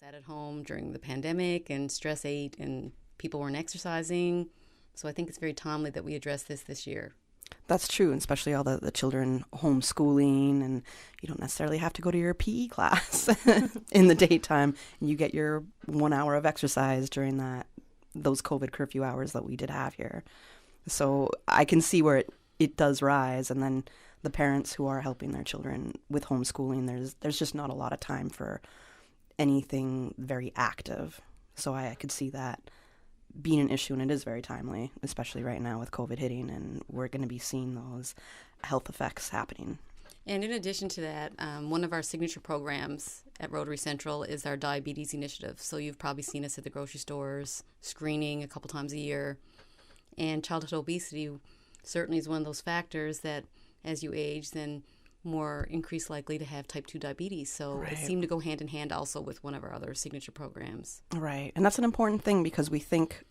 sat at home during the pandemic and stress ate and people weren't exercising. So I think it's very timely that we address this year. That's true, and especially all the children homeschooling, and you don't necessarily have to go to your PE class in the daytime, and you get your 1 hour of exercise during those COVID curfew hours that we did have here. So I can see where it does rise, and then the parents who are helping their children with homeschooling, there's just not a lot of time for anything very active. So I could see that being an issue, and it is very timely, especially right now with COVID hitting, and we're going to be seeing those health effects happening. And in addition to that, one of our signature programs at Rotary Central is our diabetes initiative. So you've probably seen us at the grocery stores, screening a couple times a year. And childhood obesity certainly is one of those factors that as you age, then more increased likely to have type 2 diabetes. So Right. It seemed to go hand in hand also with one of our other signature programs. Right. And that's an important thing, because we think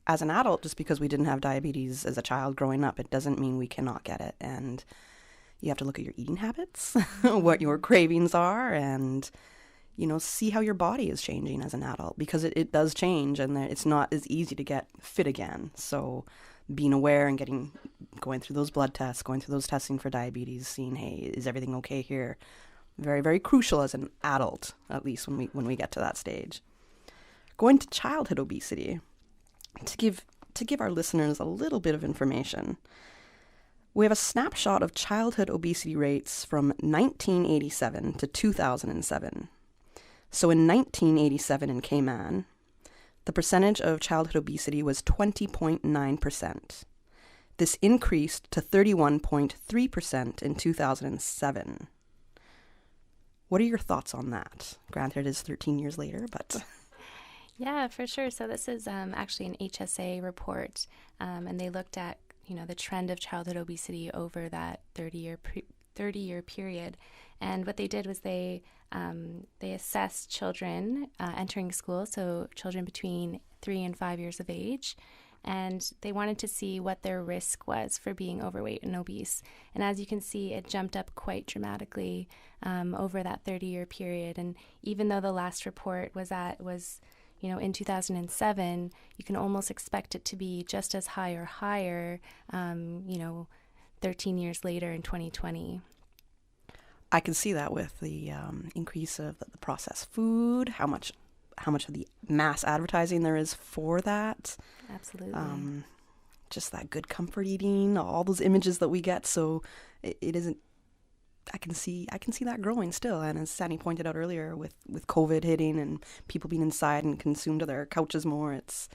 as an adult, just because we didn't have diabetes as a child growing up, it doesn't mean we cannot get it. And you have to look at your eating habits, what your cravings are, and, see how your body is changing as an adult, because it does change, and it's not as easy to get fit again. So being aware and going through those blood tests, going through those testing for diabetes, seeing, hey, is everything okay here? Very, very crucial as an adult, at least when we get to that stage. Going to childhood obesity, to give our listeners a little bit of information. We have a snapshot of childhood obesity rates from 1987 to 2007. So in 1987 in Cayman, the percentage of childhood obesity was 20.9%. This increased to 31.3% in 2007. What are your thoughts on that? Granted, it is 13 years later, but... Yeah, for sure. So this is actually an HSA report, and they looked at the trend of childhood obesity over that 30-year period. And what they did was they assessed children entering school, so children between 3 and 5 years of age, and they wanted to see what their risk was for being overweight and obese. And as you can see, it jumped up quite dramatically over that 30-year period. And even though the last report was in 2007, you can almost expect it to be just as high or higher, 13 years later in 2020. I can see that with the increase of the processed food, how much of the mass advertising there is for that. Absolutely. Just that good comfort eating, all those images that we get. So it isn't. I can see that growing still. And as Sandy pointed out earlier, with COVID hitting and people being inside and consumed to their couches more, it's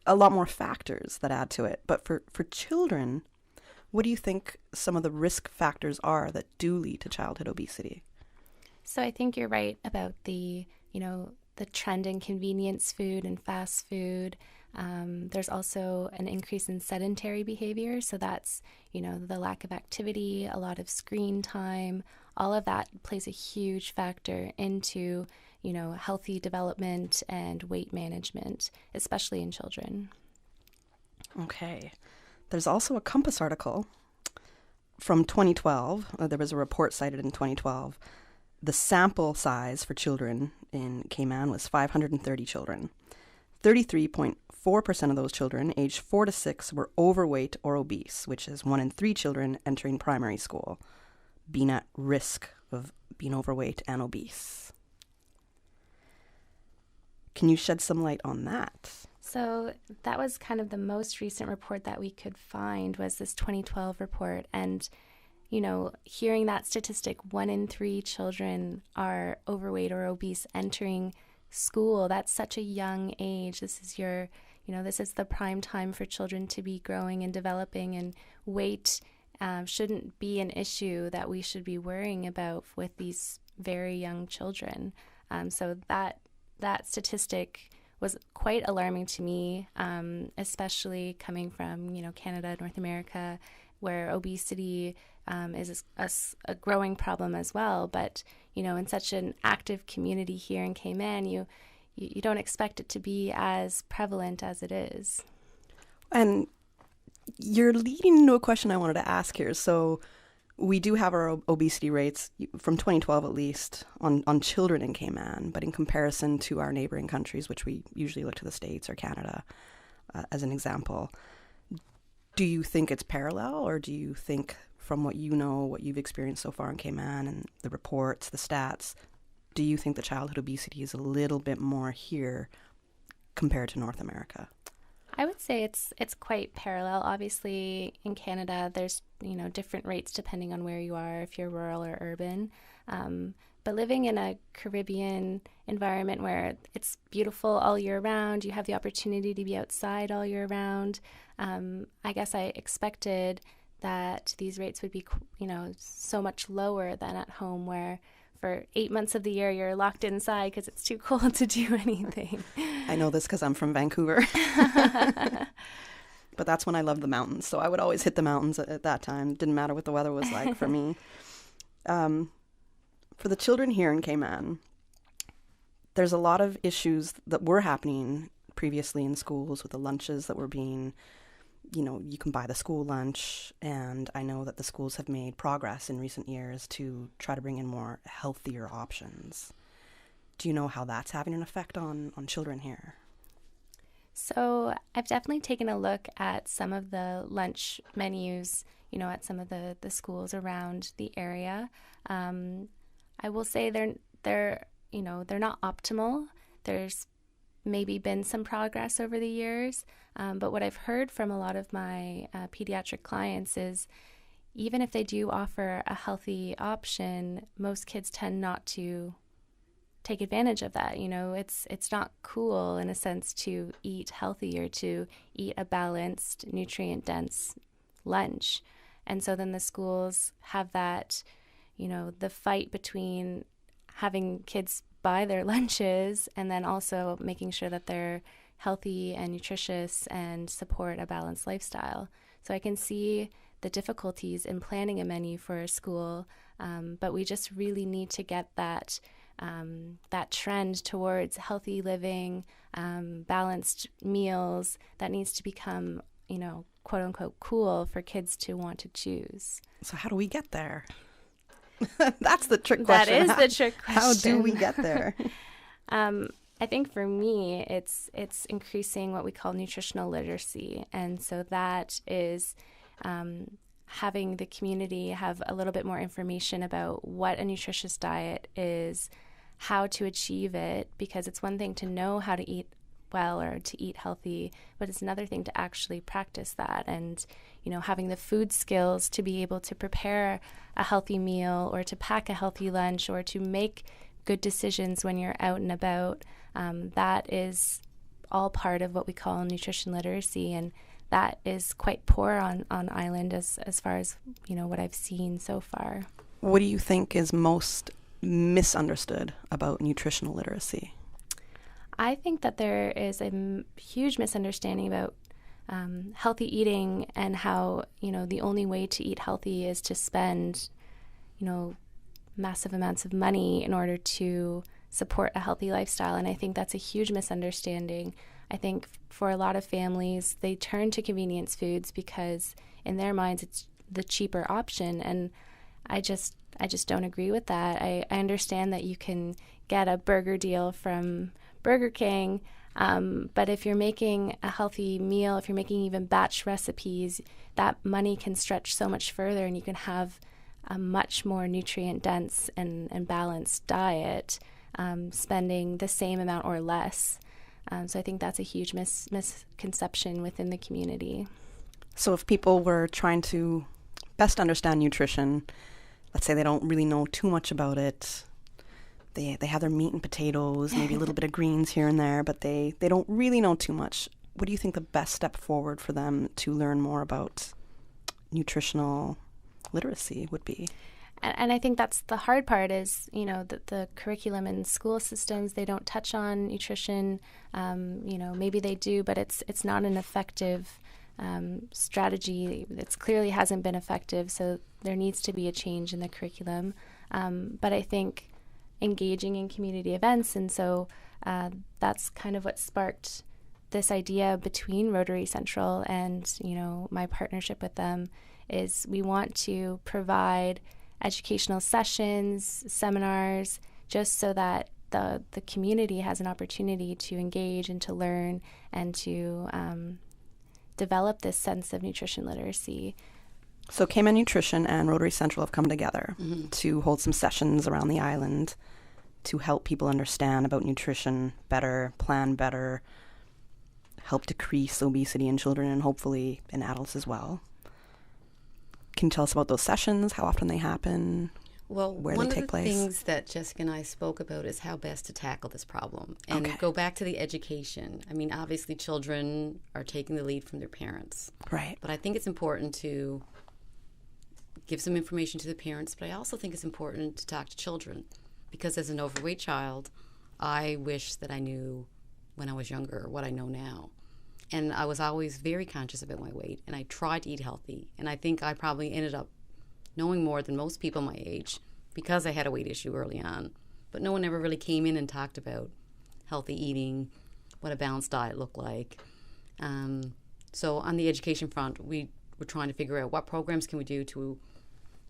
a lot more factors that add to it. But for children, what do you think some of the risk factors are that do lead to childhood obesity? So I think you're right about the trend in convenience food and fast food. There's also an increase in sedentary behavior. So that's, the lack of activity, a lot of screen time, all of that plays a huge factor into, healthy development and weight management, especially in children. Okay. There's also a Compass article from 2012. There was a report cited in 2012. The sample size for children in Cayman was 530 children. 33.4% of those children aged 4 to 6 were overweight or obese, which is 1 in 3 children entering primary school being at risk of being overweight and obese. Can you shed some light on that? So that was kind of the most recent report that we could find, was this 2012 report. And, hearing that statistic, 1 in 3 children are overweight or obese entering school. That's such a young age. This is this is the prime time for children to be growing and developing, and weight shouldn't be an issue that we should be worrying about with these very young children. So that statistic was quite alarming to me, especially coming from, Canada, North America, where obesity is a growing problem as well. But, in such an active community here in Cayman, you don't expect it to be as prevalent as it is. And you're leading into a question I wanted to ask here. So we do have our obesity rates from 2012 at least on children in Cayman, but in comparison to our neighboring countries, which we usually look to the States or Canada as an example, do you think it's parallel, or do you think from what you know, what you've experienced so far in Cayman and the reports, the stats, do you think the childhood obesity is a little bit more here compared to North America? I would say it's quite parallel. Obviously, in Canada, there's different rates depending on where you are, if you're rural or urban. But living in a Caribbean environment where it's beautiful all year round, you have the opportunity to be outside all year round. I guess I expected that these rates would be, so much lower than at home, where for 8 months of the year, you're locked inside because it's too cold to do anything. I know this because I'm from Vancouver. But that's when I loved the mountains. So I would always hit the mountains at that time. Didn't matter what the weather was like for me. For the children here in Cayman, there's a lot of issues that were happening previously in schools with the lunches that were being, you can buy the school lunch, and I know that the schools have made progress in recent years to try to bring in more healthier options. Do you know how that's having an effect on children here? So I've definitely taken a look at some of the lunch menus, at some of the schools around the area. I will say they're not optimal. There's maybe been some progress over the years, but what I've heard from a lot of my pediatric clients is even if they do offer a healthy option, most kids tend not to take advantage of that. It's not cool in a sense to eat healthy or to eat a balanced, nutrient-dense lunch. And so then the schools have that, the fight between having kids buy their lunches and then also making sure that they're healthy and nutritious and support a balanced lifestyle. So I can see the difficulties in planning a menu for a school, but we just really need to get that trend towards healthy living, balanced meals that needs to become, quote unquote, cool for kids to want to choose. So how do we get there? That's the trick question. That is the trick question. How do we get there? I think for me, it's increasing what we call nutritional literacy. And so that is having the community have a little bit more information about what a nutritious diet is, how to achieve it, because it's one thing to know how to eat well or to eat healthy, but it's another thing to actually practice that. And, having the food skills to be able to prepare a healthy meal or to pack a healthy lunch or to make good decisions when you're out and about, that is all part of what we call nutrition literacy. And that is quite poor on island as far as, what I've seen so far. What do you think is most misunderstood about nutritional literacy? I think that there is a huge misunderstanding about healthy eating and how, the only way to eat healthy is to spend, massive amounts of money in order to support a healthy lifestyle. And I think that's a huge misunderstanding. I think for a lot of families, they turn to convenience foods because in their minds it's the cheaper option. And I just don't agree with that. I understand that you can get a burger deal from Burger King, but if you're making a healthy meal, if you're making even batch recipes, that money can stretch so much further and you can have a much more nutrient-dense and balanced diet, spending the same amount or less. So I think that's a huge misconception within the community. So if people were trying to best understand nutrition, let's say they don't really know too much about it, they have their meat and potatoes, maybe a little bit of greens here and there, but they don't really know too much. What do you think the best step forward for them to learn more about nutritional literacy would be? And I think that's the hard part is, that the curriculum in school systems, they don't touch on nutrition. Maybe they do, but it's not an effective strategy. It clearly hasn't been effective, so there needs to be a change in the curriculum. But I think engaging in community events, and so that's kind of what sparked this idea between Rotary Central and, my partnership with them, is we want to provide educational sessions, seminars, just so that the community has an opportunity to engage and to learn and to develop this sense of nutrition literacy. So Cayman Nutrition and Rotary Central have come together to hold some sessions around the island to help people understand about nutrition better, plan better, help decrease obesity in children and hopefully in adults as well. Can you tell us about those sessions, how often they happen, well, where they take place? One of the things that Jessica and I spoke about is how best to tackle this problem and go back to the education. I mean, obviously children are taking the lead from their parents. Right. But I think it's important to give some information to the parents, but I also think it's important to talk to children because as an overweight child, I wish that I knew when I was younger what I know now. And I was always very conscious about my weight, and I tried to eat healthy. And I think I probably ended up knowing more than most people my age because I had a weight issue early on. But no one ever really came in and talked about healthy eating, what a balanced diet looked like. So on the education front, we were trying to figure out what programs can we do to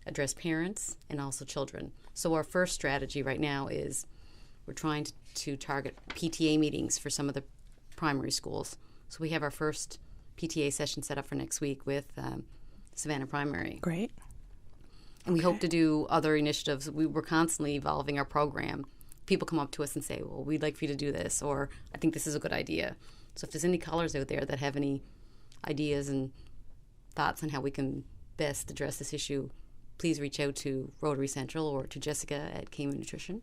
address parents and also children. So our first strategy right now is we're trying to target PTA meetings for some of the primary schools. So we have our first PTA session set up for next week with Savannah Primary. Great. And we hope to do other initiatives. We're constantly evolving our program. People come up to us and say, well, we'd like for you to do this, or I think this is a good idea. So if there's any callers out there that have any ideas and thoughts on how we can best address this issue, please reach out to Rotary Central or to Jessica at Cayman Nutrition.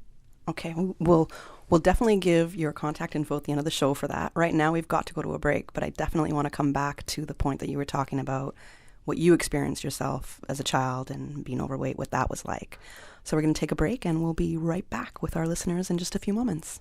Okay, we'll definitely give your contact info at the end of the show for that. Right now we've got to go to a break, but I definitely want to come back to the point that you were talking about, what you experienced yourself as a child and being overweight, what that was like. So we're going to take a break and we'll be right back with our listeners in just a few moments.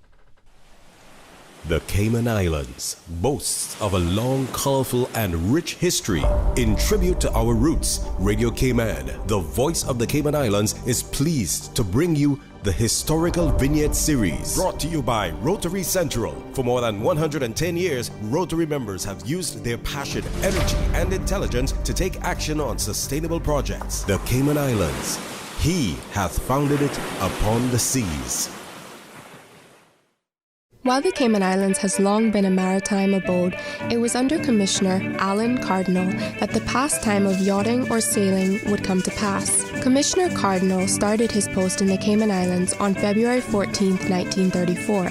The Cayman Islands boasts of a long, colorful, and rich history. In tribute to our roots, Radio Cayman, the voice of the Cayman Islands, is pleased to bring you the Historical Vignette Series, brought to you by Rotary Central. For more than 110 years, Rotary members have used their passion, energy, and intelligence to take action on sustainable projects. The Cayman Islands, He hath founded it upon the seas. While the Cayman Islands has long been a maritime abode, it was under Commissioner Alan Cardinal that the pastime of yachting or sailing would come to pass. Commissioner Cardinal started his post in the Cayman Islands on February 14, 1934.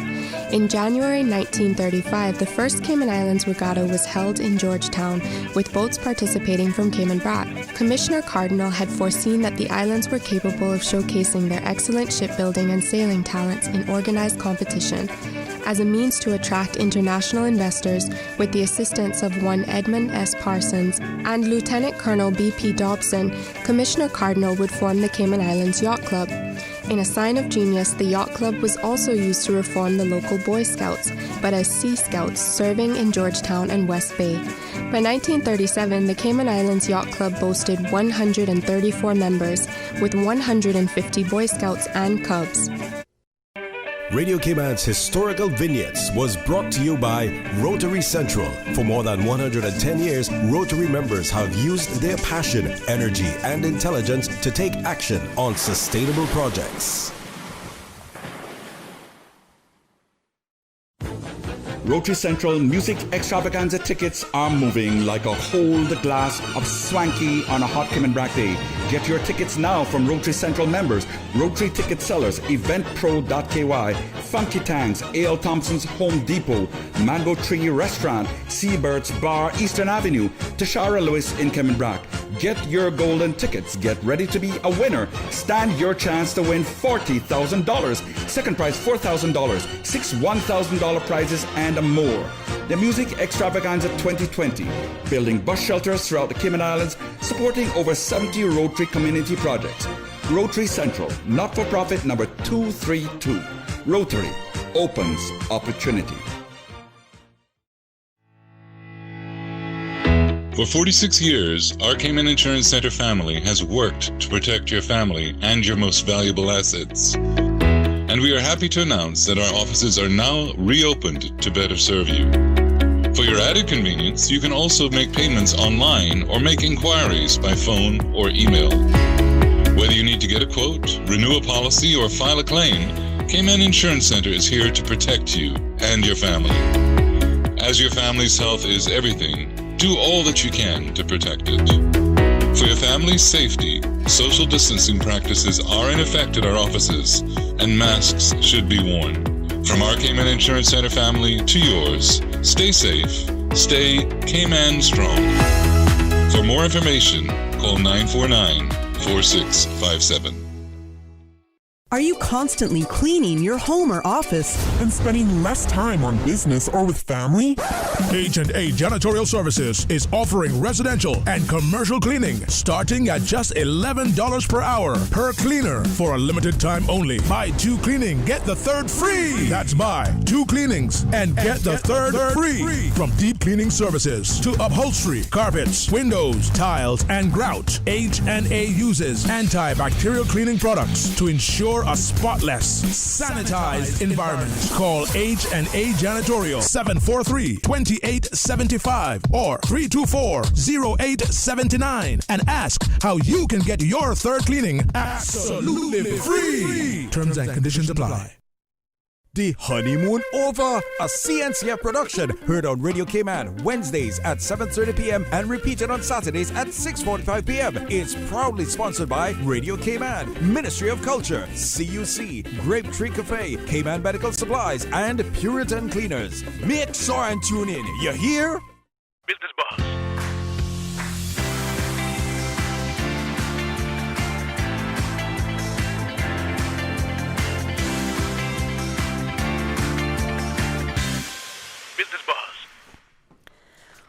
In January 1935, the first Cayman Islands Regatta was held in Georgetown, with boats participating from Cayman Brac. Commissioner Cardinal had foreseen that the islands were capable of showcasing their excellent shipbuilding and sailing talents in organized competition. As a means to attract international investors, with the assistance of one Edmund S. Parsons and Lieutenant Colonel B.P. Dobson, Commissioner Cardinal would form the Cayman Islands Yacht Club. In a sign of genius, the Yacht Club was also used to reform the local Boy Scouts, but as Sea Scouts serving in Georgetown and West Bay. By 1937, the Cayman Islands Yacht Club boasted 134 members, with 150 Boy Scouts and Cubs. Radio Cayman's Historical Vignettes was brought to you by Rotary Central. For more than 110 years, Rotary members have used their passion, energy, and intelligence to take action on sustainable projects. Rotary Central Music Extravaganza tickets are moving like a hold glass of swanky on a hot Cayman Brac day. Get your tickets now from Rotary Central members, Rotary Ticket Sellers, eventpro.ky, Funky Tanks, A.L. Thompson's Home Depot, Mango Tree Restaurant, Seabird's Bar, Eastern Avenue, Tashara Lewis in Cayman Brac. Get your golden tickets. Get ready to be a winner. Stand your chance to win $40,000. Second prize $4,000. 6 $1,000 prizes and more. The Music Extravaganza 2020. Building bus shelters throughout the Cayman Islands, supporting over 70 Rotary community projects. Rotary Central, not-for-profit number 232. Rotary opens opportunity. For 46 years, our Cayman Insurance Center family has worked to protect your family and your most valuable assets. And we are happy to announce that our offices are now reopened to better serve you. For your added convenience, you can also make payments online or make inquiries by phone or email. Whether you need to get a quote, renew a policy, or file a claim, Cayman Insurance Center is here to protect you and your family. As your family's health is everything, do all that you can to protect it. For your family's safety, social distancing practices are in effect at our offices, and masks should be worn. From our Cayman Insurance Center family to yours, stay safe, stay Cayman strong. For more information, call 949-4657. Are you constantly cleaning your home or office and spending less time on business or with family? H&A Janitorial Services is offering residential and commercial cleaning starting at just $11 per hour per cleaner for a limited time only. Buy 2 cleaning, get the third free. That's buy 2 cleanings and get the third free. From deep cleaning services to upholstery, carpets, windows, tiles, and grout, H&A uses antibacterial cleaning products to ensure a spotless, sanitized environment. Call H&A Janitorial 743-2875 or 324-0879 and ask how you can get your third cleaning absolutely free. Terms and conditions apply. The honeymoon over. A CNCF production heard on Radio Cayman Wednesdays at 7:30 p.m. and repeated on Saturdays at 6:45 p.m. It's proudly sponsored by Radio Cayman, Ministry of Culture, CUC, Grape Tree Cafe, Cayman Medical Supplies, and Puritan Cleaners. Make sure and tune in. You hear? Business Buzz.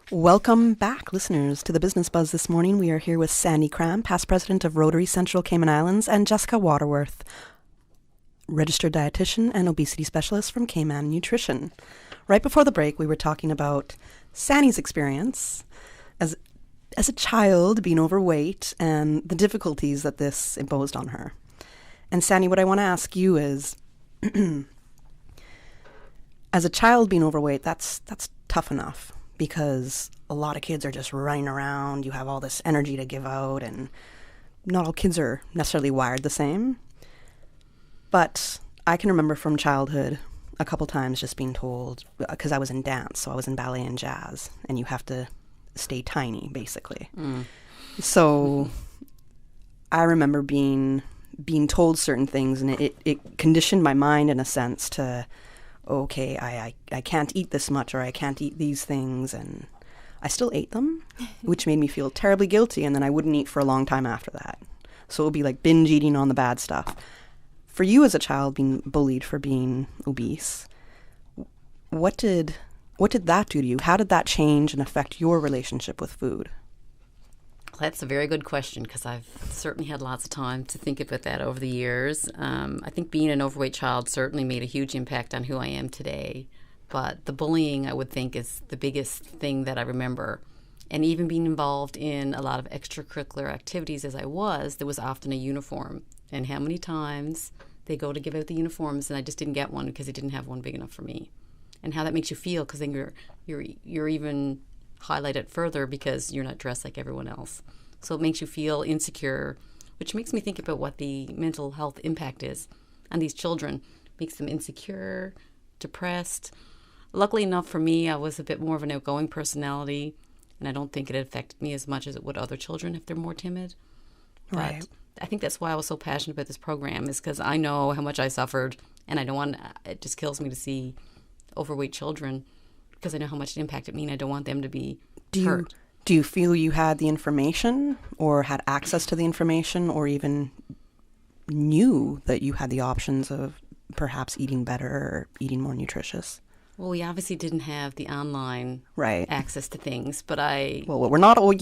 Welcome back, listeners, to the Business Buzz this morning. We are here with Sandy Cram, past president of Rotary Central Cayman Islands, and Jessica Waterworth, registered dietitian and obesity specialist from Cayman Nutrition. Right before the break, we were talking about Sandy's experience as a child being overweight and the difficulties that this imposed on her. And Sandy, what I want to ask you is, as a child being overweight, that's tough enough, because a lot of kids are just running around. You have all this energy to give out, and not all kids are necessarily wired the same. But I can remember from childhood a couple times just being told, because I was in dance, so I was in ballet and jazz, and you have to stay tiny, basically. So I remember being told certain things, and it conditioned my mind in a sense to, okay, I can't eat this much, or I can't eat these things, and I still ate them, which made me feel terribly guilty, and then I wouldn't eat for a long time after that. So it would be like binge eating on the bad stuff. For you as a child being bullied for being obese, what did that do to you? How did that change and affect your relationship with food? That's a very good question, because I've certainly had lots of time to think about that over the years. I think being an overweight child certainly made a huge impact on who I am today. But the bullying, I would think, is the biggest thing that I remember. And even being involved in a lot of extracurricular activities as I was, there was often a uniform. And how many times they go to give out the uniforms and I just didn't get one because they didn't have one big enough for me. And how that makes you feel, because then you're even highlighted further because you're not dressed like everyone else. So it makes you feel insecure, which makes me think about what the mental health impact is on these children. Makes them insecure, depressed. Luckily enough for me, I was a bit more of an outgoing personality, and I don't think it affected me as much as it would other children if they're more timid. Right. But I think that's why I was so passionate about this program, is because I know how much I suffered, and I don't want, it just kills me to see overweight children, because I know how much it impacted me, and I don't want them to be hurt. Do you feel you had the information, or had access to the information, or even knew that you had the options of perhaps eating better or eating more nutritious? Well, we obviously didn't have the online access to things, but Well, we're not all, we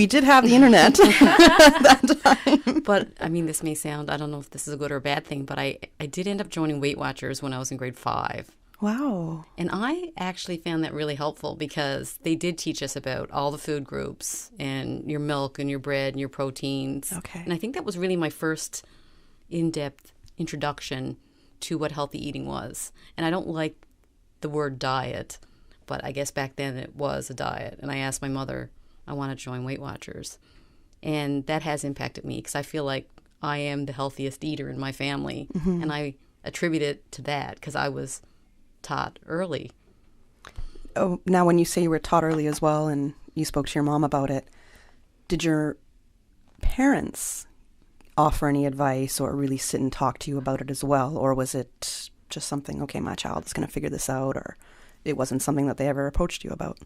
did have the internet at that time. But, I mean, this may sound, I don't know if this is a good or a bad thing, but I did end up joining Weight Watchers when I was in grade 5. Wow. And I actually found that really helpful, because they did teach us about all the food groups and your milk and your bread and your proteins. Okay. And I think that was really my first in-depth introduction to what healthy eating was. And I don't like the word diet, But I guess back then it was a diet. And I asked my mother, I want to join Weight Watchers. And that has impacted me because I feel like I am the healthiest eater in my family. Mm-hmm. And I attribute it to that because I was taught early. Oh, now when you say you were taught early as well and you spoke to your mom about it, did your parents offer any advice or really sit and talk to you about it as well? Or was it just something, okay, my child is going to figure this out, or it wasn't something that they ever approached you about?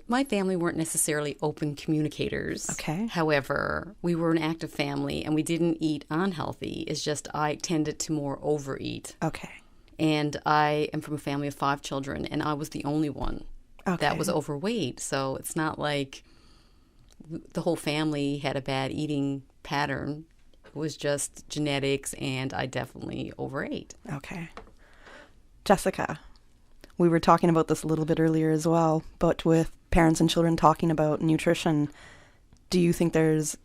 My family weren't necessarily open communicators. Okay. However, we were an active family and we didn't eat unhealthy. It's just I tended to more overeat. Okay. And I am from a family of 5 children, and I was the only one that was overweight. So it's not like the whole family had a bad eating pattern. It was just genetics, and I definitely overate. Okay. Jessica, we were talking about this a little bit earlier as well, but with parents and children talking about nutrition, do you think there's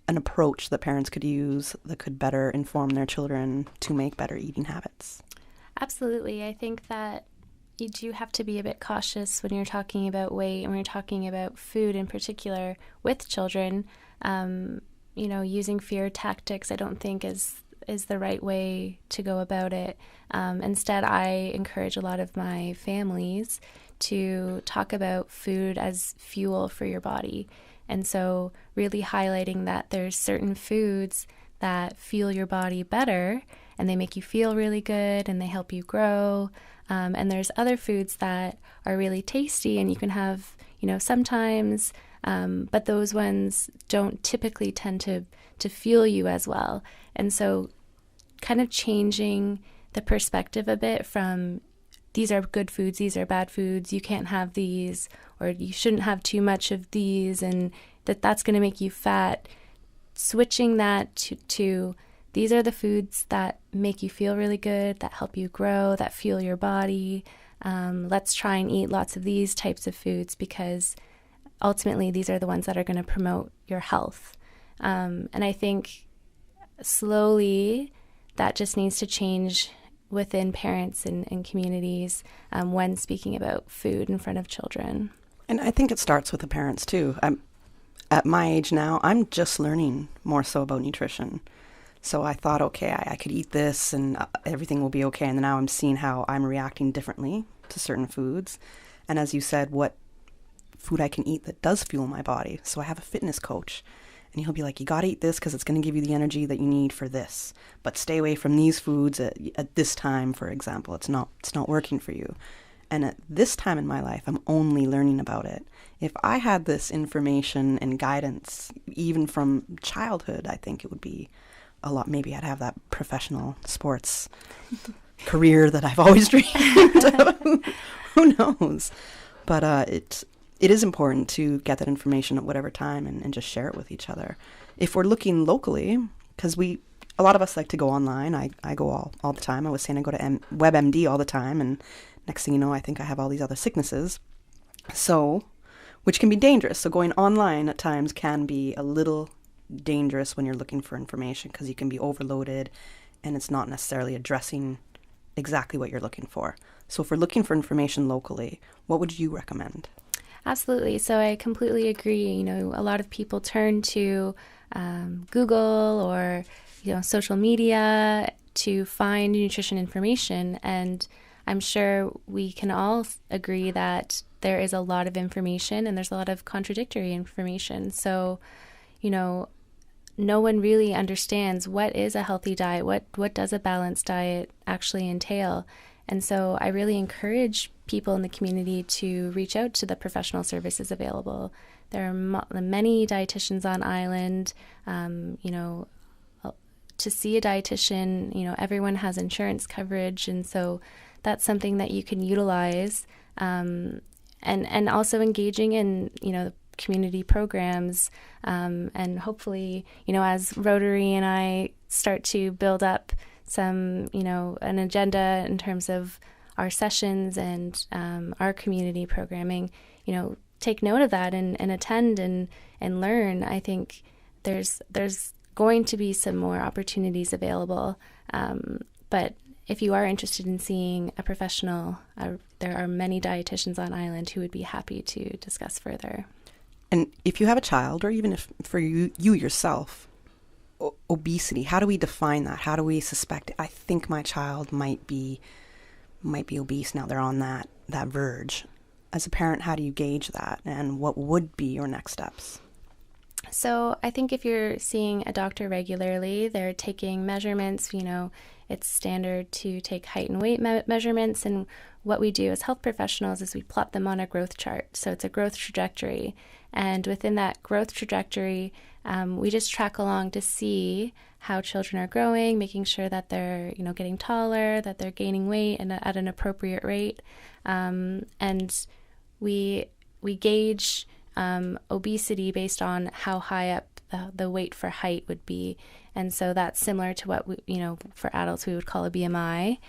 an approach that parents could use that could better inform their children to make better eating habits? Absolutely. I think that you do have to be a bit cautious when you're talking about weight and when you're talking about food in particular with children. Using fear tactics I don't think is the right way to go about it. Instead, I encourage a lot of my families to talk about food as fuel for your body. And so really highlighting that there's certain foods that fuel your body better and they make you feel really good and they help you grow. And there's other foods that are really tasty and you can have, sometimes, but those ones don't typically tend to fuel you as well. And so kind of changing the perspective a bit from these are good foods, these are bad foods, you can't have these, or you shouldn't have too much of these, and that's going to make you fat. Switching that to these are the foods that make you feel really good, that help you grow, that fuel your body. Let's try and eat lots of these types of foods because ultimately these are the ones that are going to promote your health. And I think slowly that just needs to change within parents and communities when speaking about food in front of children. And I think it starts with the parents too. At my age now, I'm just learning more so about nutrition. So I thought, okay, I could eat this and everything will be okay. And now I'm seeing how I'm reacting differently to certain foods. And as you said, what food I can eat that does fuel my body. So I have a fitness coach. And he'll be like, you got to eat this because it's going to give you the energy that you need for this. But stay away from these foods at this time, for example. It's not working for you. And at this time in my life, I'm only learning about it. If I had this information and guidance, even from childhood, I think it would be a lot. Maybe I'd have that professional sports career that I've always dreamed of. Who knows? But it is important to get that information at whatever time and just share it with each other. If we're looking locally, because a lot of us like to go online. I go all the time. I was saying I go to WebMD all the time, and next thing you know, I think I have all these other sicknesses. So, which can be dangerous. So going online at times can be a little dangerous when you're looking for information because you can be overloaded and it's not necessarily addressing exactly what you're looking for. So if we're looking for information locally, what would you recommend? Absolutely. So I completely agree. A lot of people turn to Google or, social media to find nutrition information. And I'm sure we can all agree that there is a lot of information and there's a lot of contradictory information. So, no one really understands what is a healthy diet, what does a balanced diet actually entail. And so I really encourage people in the community to reach out to the professional services available. There are many dietitians on island. To see a dietitian, everyone has insurance coverage, and so that's something that you can utilize. And also engaging in, community programs, and hopefully, as Rotary and I start to build up some, an agenda in terms of our sessions and our community programming, take note of that and attend and learn. I think there's going to be some more opportunities available, but if you are interested in seeing a professional, there are many dietitians on island who would be happy to discuss further. And if you have a child, or even if for you yourself, obesity, how do we define that? How do we suspect, I think my child might be obese now, they're on that verge? As a parent, how do you gauge that, and what would be your next steps? So I think if you're seeing a doctor regularly, they're taking measurements. It's standard to take height and weight measurements, and what we do as health professionals is we plot them on a growth chart. So it's a growth trajectory, and within that growth trajectory, we just track along to see how children are growing, making sure that they're getting taller, that they're gaining weight and at an appropriate rate, and we gauge obesity based on how high up the weight for height would be. And so that's similar to what for adults we would call a BMI.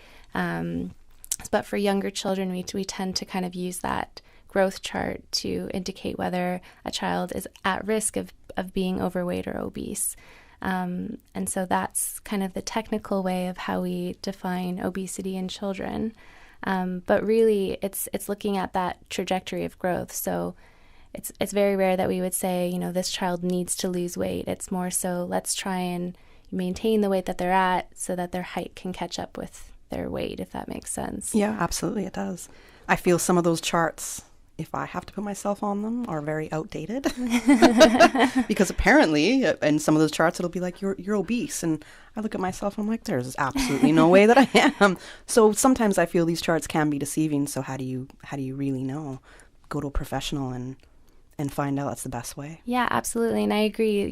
But for younger children, we tend to kind of use that growth chart to indicate whether a child is at risk of being overweight or obese. And so that's kind of the technical way of how we define obesity in children. But really, it's looking at that trajectory of growth. So it's very rare that we would say, this child needs to lose weight. It's more so let's try and maintain the weight that they're at so that their height can catch up with their weight, if that makes sense. Yeah, absolutely, it does. I feel some of those charts, if I have to put myself on them, are very outdated. Because apparently, in some of those charts, it'll be like, you're obese. And I look at myself and I'm like, there's absolutely no way that I am. So sometimes I feel these charts can be deceiving. So how do you really know? Go to a professional and find out. That's the best way. Yeah, absolutely. And I agree,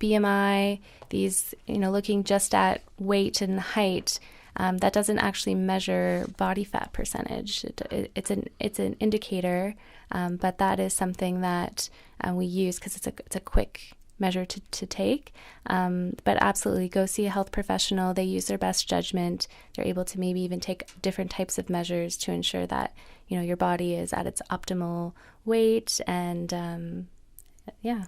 BMI, these, looking just at weight and height, that doesn't actually measure body fat percentage. It's an indicator, but that is something that we use because it's a quick measure to take. But absolutely, go see a health professional. They use their best judgment. They're able to maybe even take different types of measures to ensure that your body is at its optimal weight. And yeah.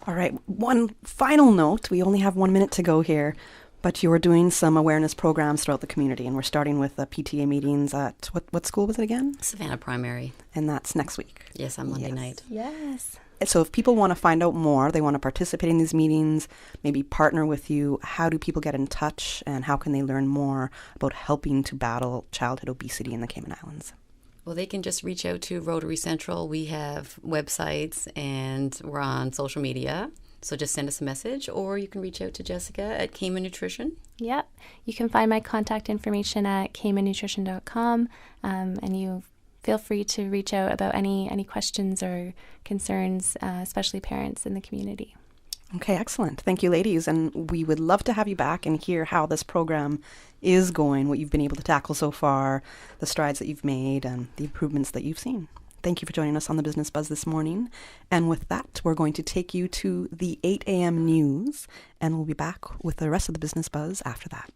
All right. One final note. We only have 1 minute to go here. But you're doing some awareness programs throughout the community, and we're starting with the PTA meetings at, what school was it again? Savannah Primary. And that's next week. Yes, on Monday night. Yes. So if people want to find out more, they want to participate in these meetings, maybe partner with you, how do people get in touch, and how can they learn more about helping to battle childhood obesity in the Cayman Islands? Well, they can just reach out to Rotary Central. We have websites, and we're on social media. So just send us a message, or you can reach out to Jessica at Cayman Nutrition. Yep. You can find my contact information at caymannutrition.com, and you feel free to reach out about any questions or concerns, especially parents in the community. Okay, excellent. Thank you, ladies. And we would love to have you back and hear how this program is going, what you've been able to tackle so far, the strides that you've made, and the improvements that you've seen. Thank you for joining us on the Business Buzz this morning. And with that, we're going to take you to the 8 a.m. news, and we'll be back with the rest of the Business Buzz after that.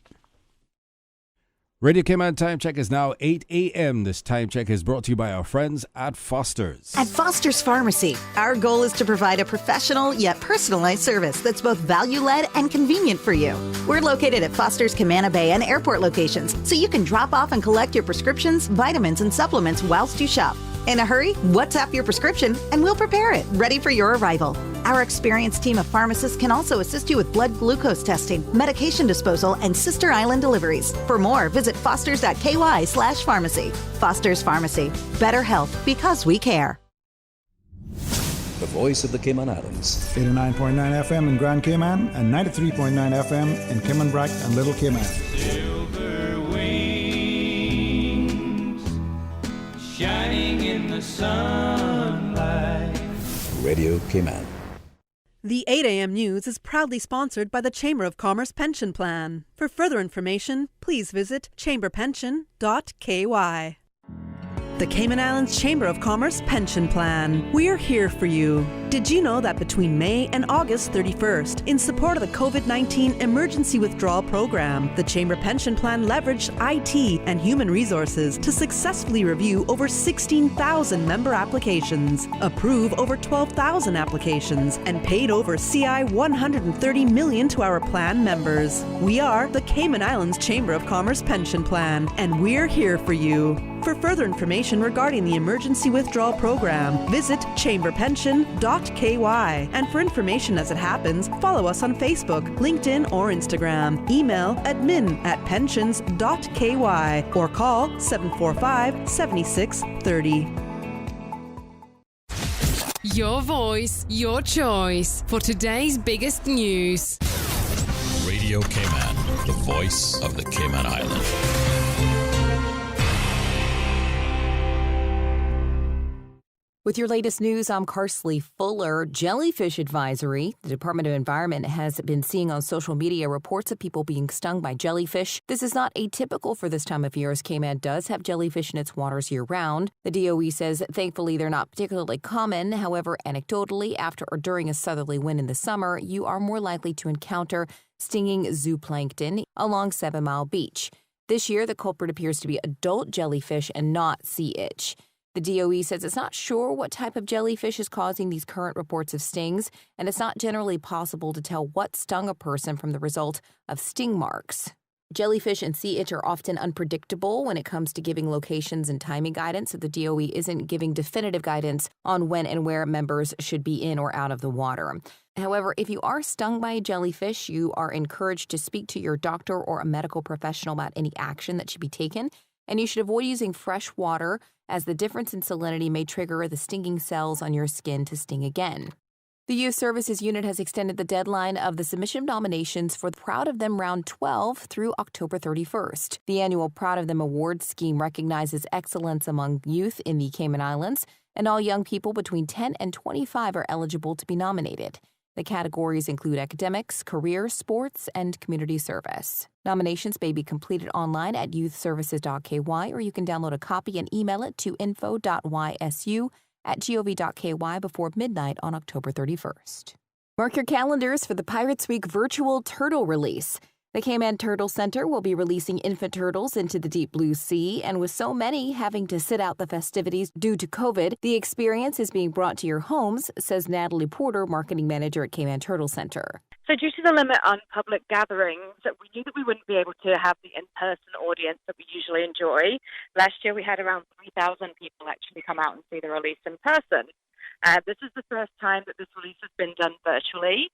Radio Cayman time check is now 8 a.m. This time check is brought to you by our friends at Foster's. At Foster's Pharmacy, our goal is to provide a professional yet personalized service that's both value-led and convenient for you. We're located at Foster's Camana Bay and airport locations, so you can drop off and collect your prescriptions, vitamins, and supplements whilst you shop. In a hurry, WhatsApp your prescription and we'll prepare it, ready for your arrival. Our experienced team of pharmacists can also assist you with blood glucose testing, medication disposal, and Sister Island deliveries. For more, visit fosters.ky/pharmacy. Foster's Pharmacy. Better health because we care. The voice of the Cayman Islands. 89.9 FM in Grand Cayman and 93.9 FM in Cayman Brac and Little Cayman. Silver wings shining in the sunlight. Radio Cayman. The 8 a.m. news is proudly sponsored by the Chamber of Commerce Pension Plan. For further information, please visit chamberpension.ky. The Cayman Islands Chamber of Commerce Pension Plan. We're here for you. Did you know that between May and August 31st, in support of the COVID-19 Emergency Withdrawal Program, the Chamber Pension Plan leveraged IT and human resources to successfully review over 16,000 member applications, approve over 12,000 applications, and paid over CI $130 million to our plan members. We are the Cayman Islands Chamber of Commerce Pension Plan, and we're here for you. For further information regarding the Emergency Withdrawal Program, visit chamberpension.ky. And for information as it happens, follow us on Facebook, LinkedIn, or Instagram. Email admin@pensions.ky or call 745-7630. Your voice, your choice for today's biggest news. Radio Cayman, the voice of the Cayman Islands. With your latest news, I'm Carsley Fuller. Jellyfish advisory. The Department of Environment has been seeing on social media reports of people being stung by jellyfish. This is not atypical for this time of year, as Cayman does have jellyfish in its waters year-round. The DOE says thankfully they're not particularly common. However, anecdotally, after or during a southerly wind in the summer, you are more likely to encounter stinging zooplankton along 7 Mile Beach. This year, the culprit appears to be adult jellyfish and not sea itch. The DOE says it's not sure what type of jellyfish is causing these current reports of stings, and it's not generally possible to tell what stung a person from the result of sting marks. Jellyfish and sea itch are often unpredictable when it comes to giving locations and timing guidance, so the DOE isn't giving definitive guidance on when and where members should be in or out of the water. However, if you are stung by a jellyfish, you are encouraged to speak to your doctor or a medical professional about any action that should be taken, and you should avoid using fresh water, as the difference in salinity may trigger the stinging cells on your skin to sting again. The Youth Services Unit has extended the deadline of the submission of nominations for the Proud of Them Round 12 through October 31st. The annual Proud of Them Award scheme recognizes excellence among youth in the Cayman Islands, and all young people between 10 and 25 are eligible to be nominated. The categories include academics, career, sports, and community service. Nominations may be completed online at youthservices.ky, or you can download a copy and email it to info.ysu@gov.ky before midnight on October 31st. Mark your calendars for the Pirates Week virtual turtle release. The Cayman Turtle Center will be releasing infant turtles into the deep blue sea, and with so many having to sit out the festivities due to COVID, the experience is being brought to your homes, says Natalie Porter, marketing manager at Cayman Turtle Center. So due to the limit on public gatherings, we knew that we wouldn't be able to have the in-person audience that we usually enjoy. Last year we had around 3,000 people actually come out and see the release in person. This is the first time that this release has been done virtually,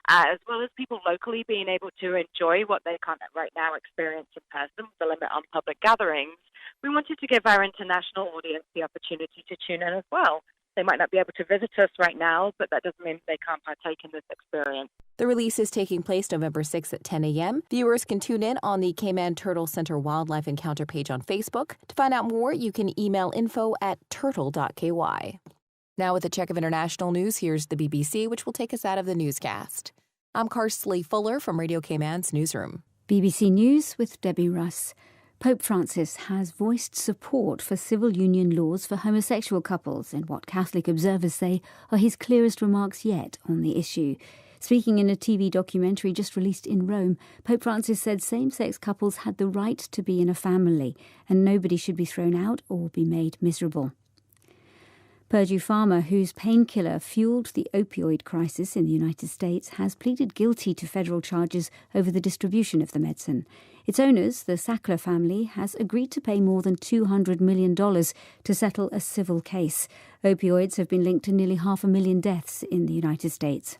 as well as people locally being able to enjoy what they can't right now experience in person with the limit on public gatherings. We wanted to give our international audience the opportunity to tune in as well. They might not be able to visit us right now, but that doesn't mean they can't partake in this experience. The release is taking place November 6th at 10 a.m. Viewers can tune in on the Cayman Turtle Center Wildlife Encounter page on Facebook. To find out more, you can email info@turtle.ky. Now with a check of international news, here's the BBC, which will take us out of the newscast. I'm Carsley Fuller from Radio Cayman's newsroom. BBC News with Debbie Russ. Pope Francis has voiced support for civil union laws for homosexual couples in what Catholic observers say are his clearest remarks yet on the issue. Speaking in a TV documentary just released in Rome, Pope Francis said same-sex couples had the right to be in a family and nobody should be thrown out or be made miserable. Purdue Pharma, whose painkiller fueled the opioid crisis in the United States, has pleaded guilty to federal charges over the distribution of the medicine. Its owners, the Sackler family, has agreed to pay more than $200 million to settle a civil case. Opioids have been linked to nearly 500,000 deaths in the United States.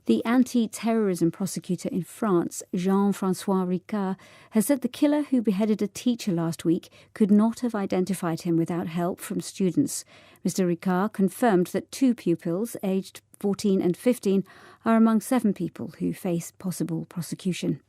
The anti-terrorism prosecutor in France, Jean-François Ricard, has said the killer who beheaded a teacher last week could not have identified him without help from students. Mr. Ricard confirmed that 2 pupils, aged 14 and 15, are among 7 people who face possible prosecution.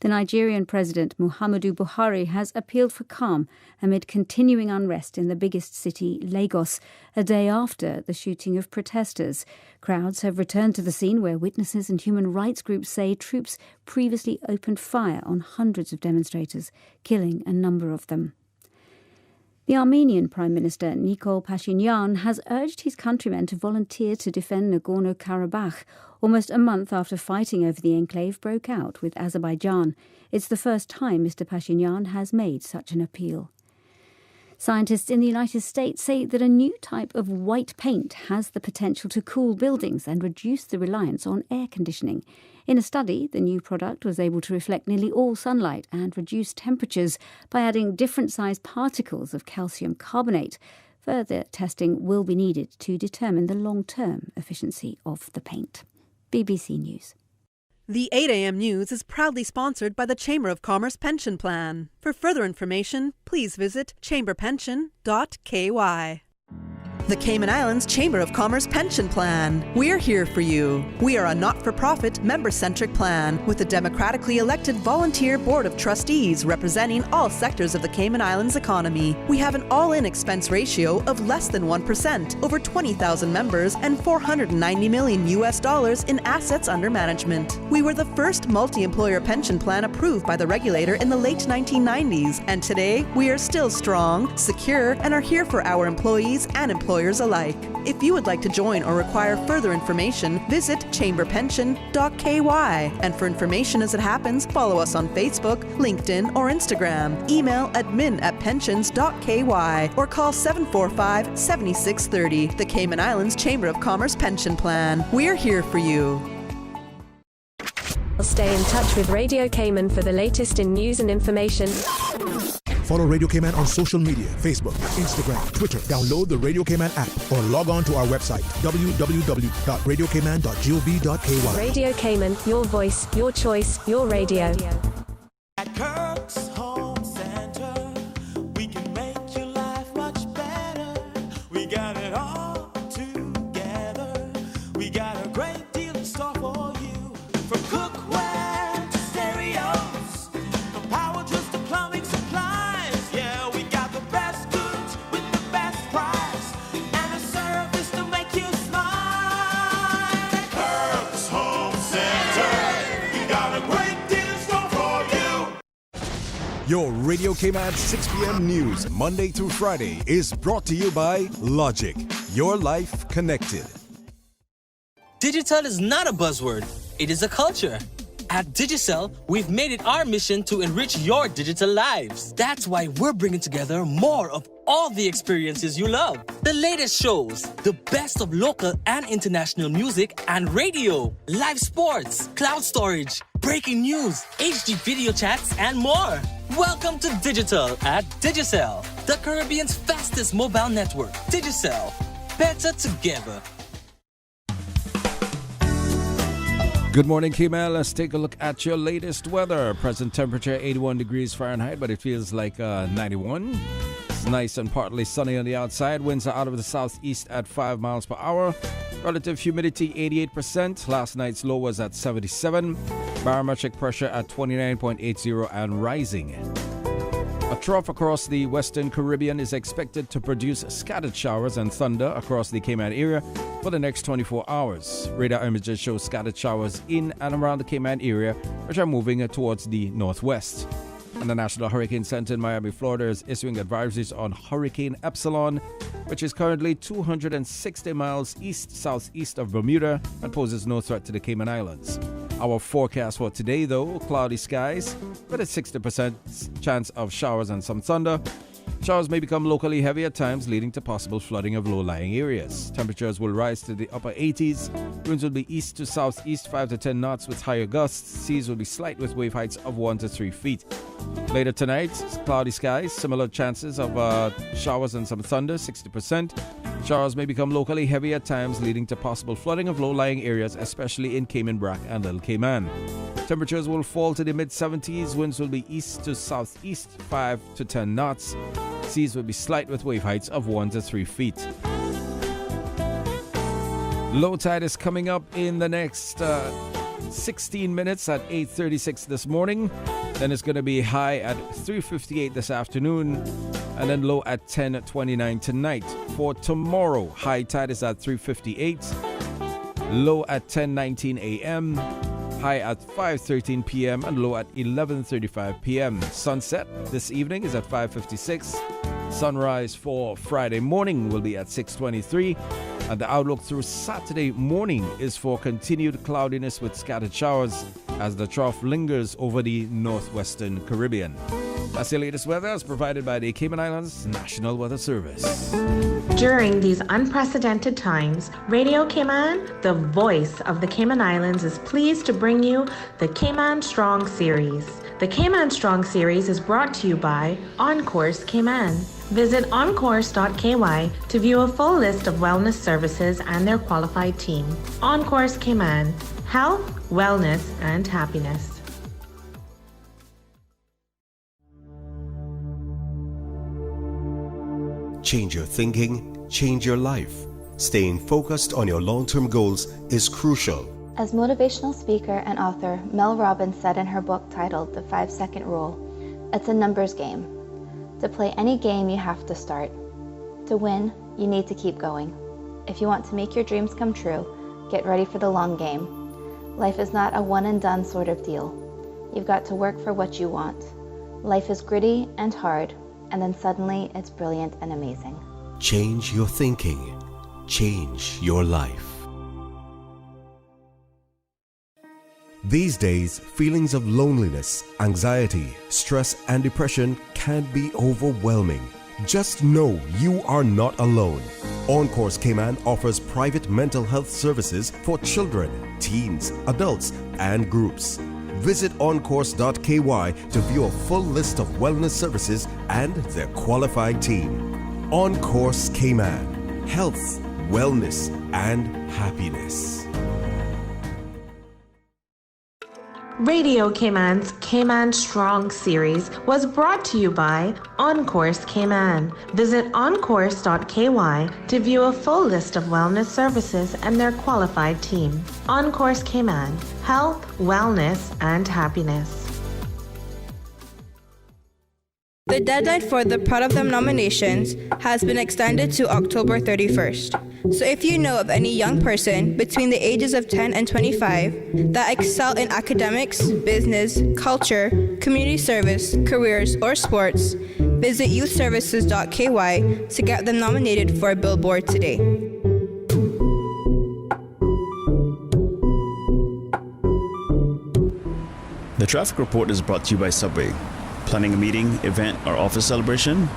The Nigerian President Muhammadu Buhari has appealed for calm amid continuing unrest in the biggest city, Lagos, a day after the shooting of protesters. Crowds have returned to the scene where witnesses and human rights groups say troops previously opened fire on hundreds of demonstrators, killing a number of them. The Armenian Prime Minister Nikol Pashinyan has urged his countrymen to volunteer to defend Nagorno-Karabakh almost a month after fighting over the enclave broke out with Azerbaijan. It's the first time Mr. Pashinyan has made such an appeal. Scientists in the United States say that a new type of white paint has the potential to cool buildings and reduce the reliance on air conditioning. In a study, the new product was able to reflect nearly all sunlight and reduce temperatures by adding different-sized particles of calcium carbonate. Further testing will be needed to determine the long-term efficiency of the paint. BBC News. The 8 a.m. news is proudly sponsored by the Chamber of Commerce Pension Plan. For further information, please visit chamberpension.ky. The Cayman Islands Chamber of Commerce Pension Plan. We're here for you. We are a not-for-profit, member-centric plan with a democratically elected volunteer board of trustees representing all sectors of the Cayman Islands economy. We have an all-in expense ratio of less than 1%, over 20,000 members, and $490 million in assets under management. We were the first multi-employer pension plan approved by the regulator in the late 1990s, and today we are still strong, secure, and are here for our employees and employers alike. If you would like to join or require further information, visit chamberpension.ky. And for information as it happens, follow us on Facebook, LinkedIn, or Instagram. Email admin@pensions.ky or call 745-7630. The Cayman Islands Chamber of Commerce Pension Plan. We're here for you. Stay in touch with Radio Cayman for the latest in news and information. Follow Radio Cayman on social media, Facebook, Instagram, Twitter. Download the Radio Cayman app or log on to our website, www.radiocayman.gov.ky. Radio Cayman, your voice, your choice, your radio. At Kirk's Home Center, we can make your life much better. We got it all together. We got a great deal in store for you. From cookware to stereos, from power tools to plumbing supplies. Yeah, we got the best goods with the best price and a service to make you smile. At Kirk's Home Center, we got a great deal in store for you. Your Radio Cayman 6 p.m. news, Monday through Friday, is brought to you by Logic. Your life connected. Digital is not a buzzword, it is a culture. At Digicel, we've made it our mission to enrich your digital lives. That's why we're bringing together more of all the experiences you love. The latest shows, the best of local and international music and radio, live sports, cloud storage, breaking news, HD video chats, and more. Welcome to Digital at Digicel, the Caribbean's fastest mobile network. Digicel, better together. Good morning, Cayman. Let's take a look at your latest weather. Present temperature 81 degrees Fahrenheit, but it feels like 91. It's nice and partly sunny on the outside. Winds are out of the southeast at 5 miles per hour. Relative humidity 88%. Last night's low was at 77. Barometric pressure at 29.80 and rising. A trough across the western Caribbean is expected to produce scattered showers and thunder across the Cayman area for the next 24 hours. Radar images show scattered showers in and around the Cayman area, which are moving towards the northwest. And the National Hurricane Center in Miami, Florida is issuing advisories on Hurricane Epsilon, which is currently 260 miles east-southeast of Bermuda and poses no threat to the Cayman Islands. Our forecast for today, though, cloudy skies with a 60% chance of showers and some thunder. Showers may become locally heavy at times, leading to possible flooding of low-lying areas. Temperatures will rise to the upper 80s. Winds will be east to southeast 5 to 10 knots with higher gusts. Seas will be slight with wave heights of 1 to 3 feet. Later tonight, cloudy skies, similar chances of showers and some thunder, 60%. Showers may become locally heavy at times, leading to possible flooding of low-lying areas, especially in Cayman Brac and Little Cayman. Temperatures will fall to the mid-70s. Winds will be east to southeast 5 to 10 knots. Seas will be slight with wave heights of 1 to 3 feet. Low tide is coming up in the next 16 minutes at 8:36 this morning. Then it's going to be high at 3:58 this afternoon, and then low at 10:29 tonight. For tomorrow, high tide is at 3:58, low at 10:19 a.m., high at 5:13 p.m. and low at 11:35 p.m. Sunset this evening is at 5:56. Sunrise for Friday morning will be at 6:23, and the outlook through Saturday morning is for continued cloudiness with scattered showers as the trough lingers over the northwestern Caribbean. That's the latest weather as provided by the Cayman Islands National Weather Service. During these unprecedented times, Radio Cayman, the voice of the Cayman Islands, is pleased to bring you the Cayman Strong Series. The Cayman Strong Series is brought to you by OnCourse Cayman. Visit oncourse.ky to view a full list of wellness services and their qualified team. OnCourse Cayman, health, wellness, and happiness. Change your thinking, change your life. Staying focused on your long-term goals is crucial. As motivational speaker and author Mel Robbins said in her book titled The 5-Second Rule, it's a numbers game. To play any game, you have to start. To win, you need to keep going. If you want to make your dreams come true, get ready for the long game. Life is not a one-and-done sort of deal. You've got to work for what you want. Life is gritty and hard, and then suddenly it's brilliant and amazing. Change your thinking. Change your life. These days, feelings of loneliness, anxiety, stress, and depression can be overwhelming. Just know you are not alone. OnCourse Cayman offers private mental health services for children, teens, adults, and groups. Visit oncourse.ky to view a full list of wellness services and their qualified team. OnCourse Cayman, health, wellness, and happiness. Radio Cayman's Cayman Strong Series was brought to you by OnCourse Cayman. Visit oncourse.ky to view a full list of wellness services and their qualified team. OnCourse Cayman, health, wellness, and happiness. The deadline for the Proud of Them nominations has been extended to October 31st. So if you know of any young person between the ages of 10 and 25 that excel in academics, business, culture, community service, careers, or sports, visit youthservices.ky to get them nominated for a billboard today. The traffic report is brought to you by Subway. Planning a meeting, event, or office celebration?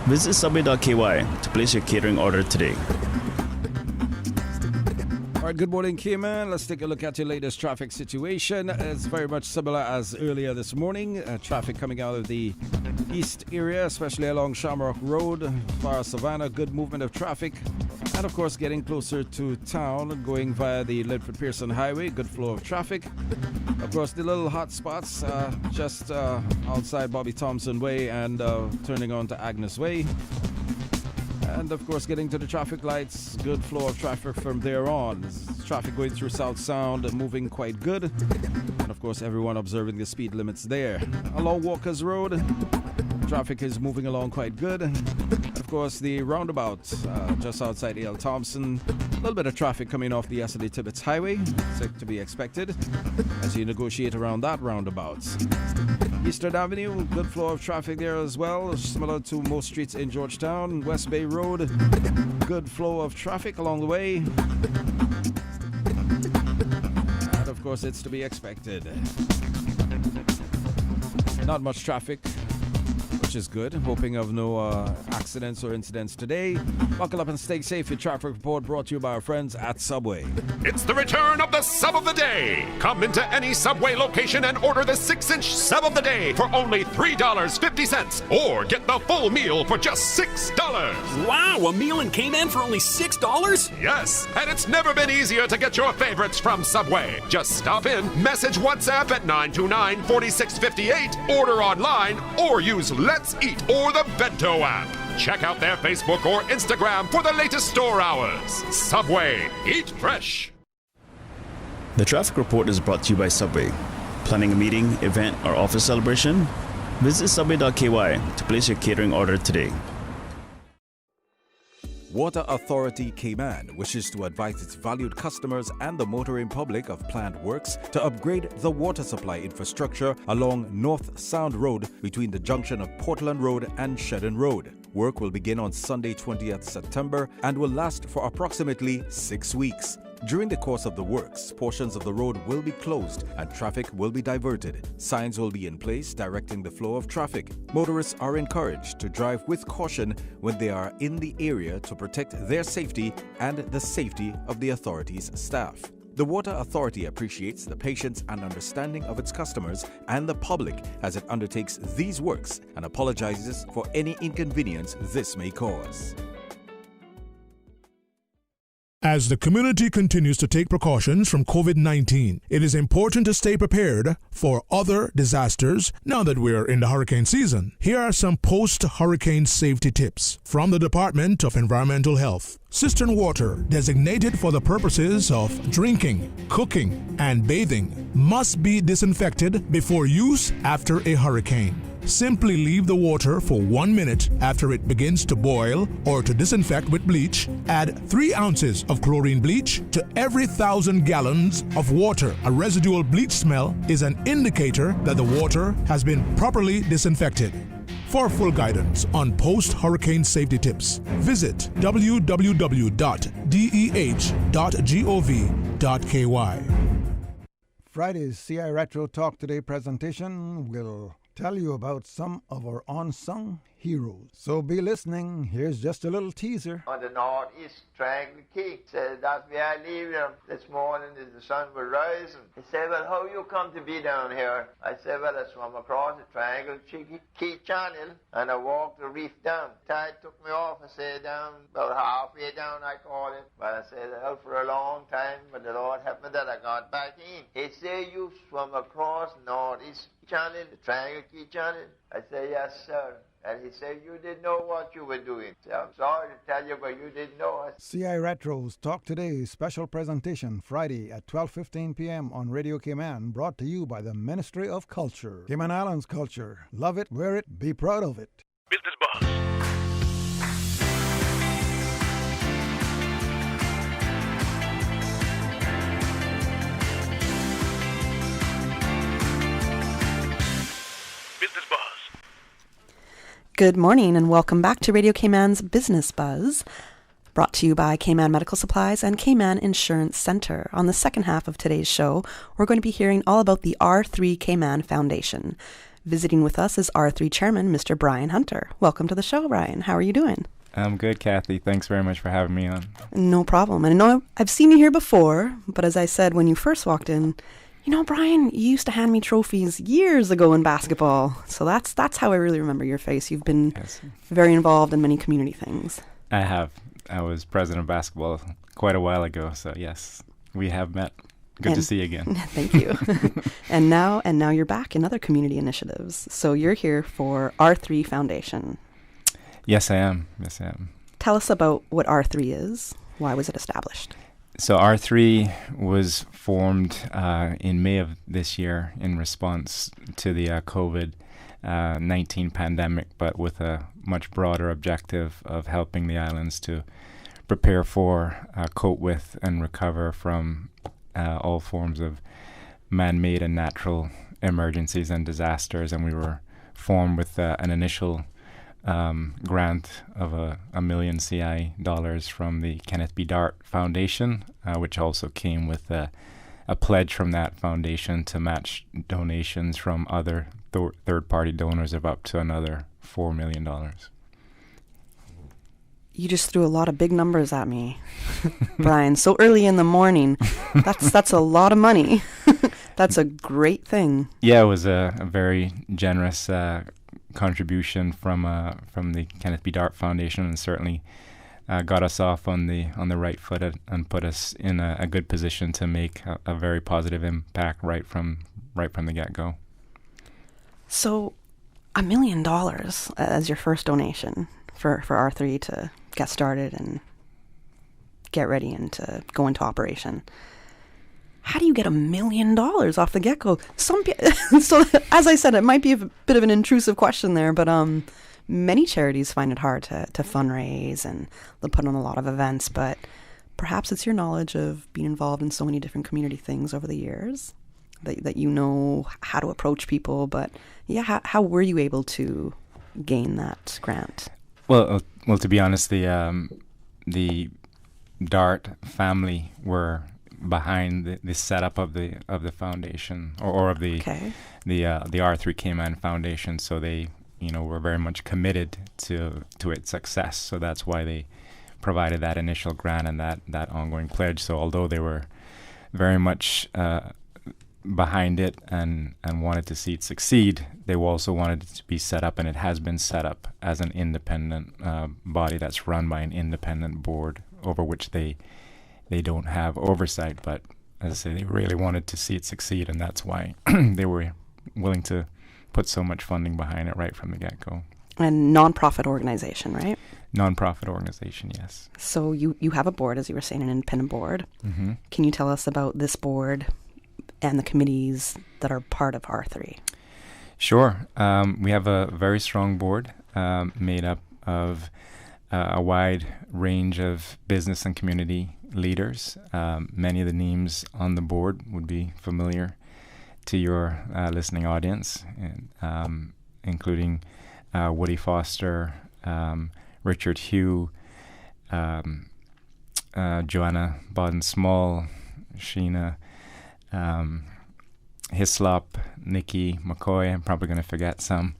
Visit subway.ky to place your catering order today. All right, good morning, Cayman. Let's take a look at your latest traffic situation. It's very much similar as earlier this morning. Traffic coming out of the east area, especially along Shamrock Road, far Savannah, good movement of traffic. And of course, getting closer to town, going via the Lidford Pearson Highway, good flow of traffic. Of course, the little hot spots just outside Bobby Thompson Way and turning on to Agnes Way. And of course, getting to the traffic lights, good flow of traffic from there on. Traffic going through South Sound, moving quite good. And of course, everyone observing the speed limits there. Along Walker's Road, traffic is moving along quite good. Of course, the roundabout just outside A.L. Thompson, a little bit of traffic coming off the Yesterday Tibbetts Highway, to be expected as you negotiate around that roundabout. Eastern Avenue, good flow of traffic there as well, similar to most streets in Georgetown. West Bay Road, good flow of traffic along the way. And of course, it's to be expected. Not much traffic, which is good. Hoping of no accidents or incidents today. Buckle up and stay safe. Your traffic report brought to you by our friends at Subway. It's the return of the Sub of the Day. Come into any Subway location and order the 6-inch Sub of the Day for only $3.50, or get the full meal for just $6. Wow, a meal in Cayman for only $6? Yes, and it's never been easier to get your favorites from Subway. Just stop in, message WhatsApp at 929-4658, order online, or use Let's Eat or the Bento app. Check out their Facebook or Instagram for the latest store hours. Subway, eat fresh. The traffic report is brought to you by Subway. Planning a meeting, event, or office celebration? Visit subway.ky to place your catering order today. Water Authority Cayman wishes to advise its valued customers and the motoring public of planned works to upgrade the water supply infrastructure along North Sound Road between the junction of Portland Road and Shedden Road. Work will begin on Sunday, 20th September and will last for approximately 6 weeks. During the course of the works, portions of the road will be closed and traffic will be diverted. Signs will be in place directing the flow of traffic. Motorists are encouraged to drive with caution when they are in the area to protect their safety and the safety of the authority's staff. The Water Authority appreciates the patience and understanding of its customers and the public as it undertakes these works and apologizes for any inconvenience this may cause. As the community continues to take precautions from COVID-19, it is important to stay prepared for other disasters now that we're in the hurricane season. Here are some post-hurricane safety tips from the Department of Environmental Health. Cistern water designated for the purposes of drinking, cooking, and bathing must be disinfected before use after a hurricane. Simply leave the water for 1 minute after it begins to boil, or to disinfect with bleach, add 3 ounces of chlorine bleach to every 1,000 gallons of water. A residual bleach smell is an indicator that the water has been properly disinfected. For full guidance on post-hurricane safety tips, visit www.deh.gov.ky. Friday's CI Retro Talk Today presentation will tell you about some of our unsung heroes. So be listening. Here's just a little teaser. On the northeast triangle key, said that's where I leave here this morning as the sun was rising. He said, well, how you come to be down here? I said, well, I swam across the triangle key channel and I walked the reef down. Tide took me off, I said, down about halfway down, I call it. But I said, out for a long time, but the Lord helped me that I got back in. He said, you swam across northeast channel, the triangle key channel? I said, yes, sir. And he said, you didn't know what you were doing. So I'm sorry to tell you, but you didn't know. CI Retro's Talk Today special presentation Friday at 12:15 p.m. on Radio Cayman, brought to you by the Ministry of Culture. Cayman Islands culture. Love it, wear it, be proud of it. Business Buzz. Business Buzz. Good morning and welcome back to Radio Cayman's Business Buzz, brought to you by Cayman Medical Supplies and Cayman Insurance Center. On the second half of today's show, we're going to be hearing all about the R3 Cayman Foundation. Visiting with us is R3 Chairman, Mr. Brian Hunter. Welcome to the show, Brian. How are you doing? I'm good, Kathy. Thanks very much for having me on. No problem. And I know I've seen you here before, but as I said when you first walked in, you know, Brian, you used to hand me trophies years ago in basketball. So that's how I really remember your face. You've been very involved in many community things. I have. I was president of basketball quite a while ago. So yes, we have met. Good to see you again. Thank you. and now you're back in other community initiatives. So you're here for R3 Foundation. Yes, I am. Tell us about what R3 is. Why was it established? So R3 was formed in May of this year in response to the COVID-19 pandemic, but with a much broader objective of helping the islands to prepare for, cope with, and recover from all forms of man-made and natural emergencies and disasters. And we were formed with an initial grant of $1 million CI from the Kenneth B. Dart Foundation, which also came with a pledge from that foundation to match donations from other third-party donors of up to another $4 million. You just threw a lot of big numbers at me, Brian. So early in the morning, that's a lot of money. That's a great thing. Yeah, it was a very generous contribution from the Kenneth B. Dart Foundation, and certainly got us off on the right foot and put us in a good position to make a very positive impact right from the get-go. So $1 million as your first donation for R3 to get started and get ready and to go into operation. How do you get $1 million off the get-go? So, as I said, it might be a bit of an intrusive question there, but many charities find it hard to fundraise and they'll put on a lot of events, but perhaps it's your knowledge of being involved in so many different community things over the years that you know how to approach people. But yeah, how were you able to gain that grant? Well, to be honest, the Dart family were behind the setup of the foundation or of the R3 Cayman Foundation. So they, were very much committed to its success. So that's why they provided that initial grant and that ongoing pledge. So although they were very much behind it and wanted to see it succeed, they also wanted it to be set up, and it has been set up as an independent body that's run by an independent board over which they don't have oversight. But as I say, they really wanted to see it succeed, and that's why they were willing to put so much funding behind it right from the get-go. And non-profit organization, right? Non-profit organization, yes. So you have a board, as you were saying, an independent board. Mm-hmm. Can you tell us about this board and the committees that are part of R3? Sure. We have a very strong board made up of a wide range of business and community leaders. Many of the names on the board would be familiar to your listening audience, including Woody Foster, Richard Hugh, Joanna Bodden-Small, Sheena Hislop, Nikki McCoy. I'm probably going to forget some.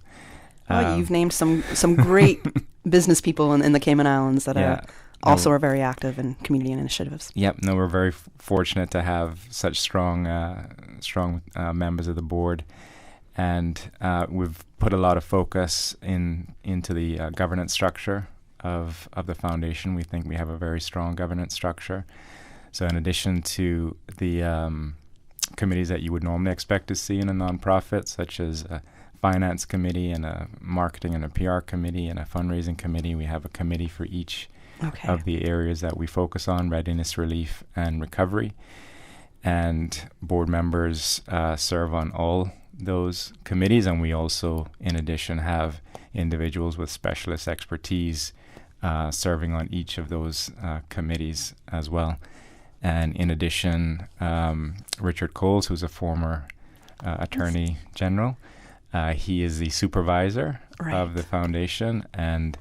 You've named some great business people in the Cayman Islands that are very active in community initiatives. Yep. No, we're very fortunate to have such strong members of the board, and we've put a lot of focus into the governance structure of the foundation. We think we have a very strong governance structure. So in addition to the committees that you would normally expect to see in a nonprofit, such as a finance committee and a marketing and a PR committee and a fundraising committee, we have a committee for each of the areas that we focus on: readiness, relief, and recovery. And board members serve on all those committees, and we also, in addition, have individuals with specialist expertise serving on each of those committees as well. And in addition, Richard Coles, who's a former Attorney General, he is the supervisor of the foundation, and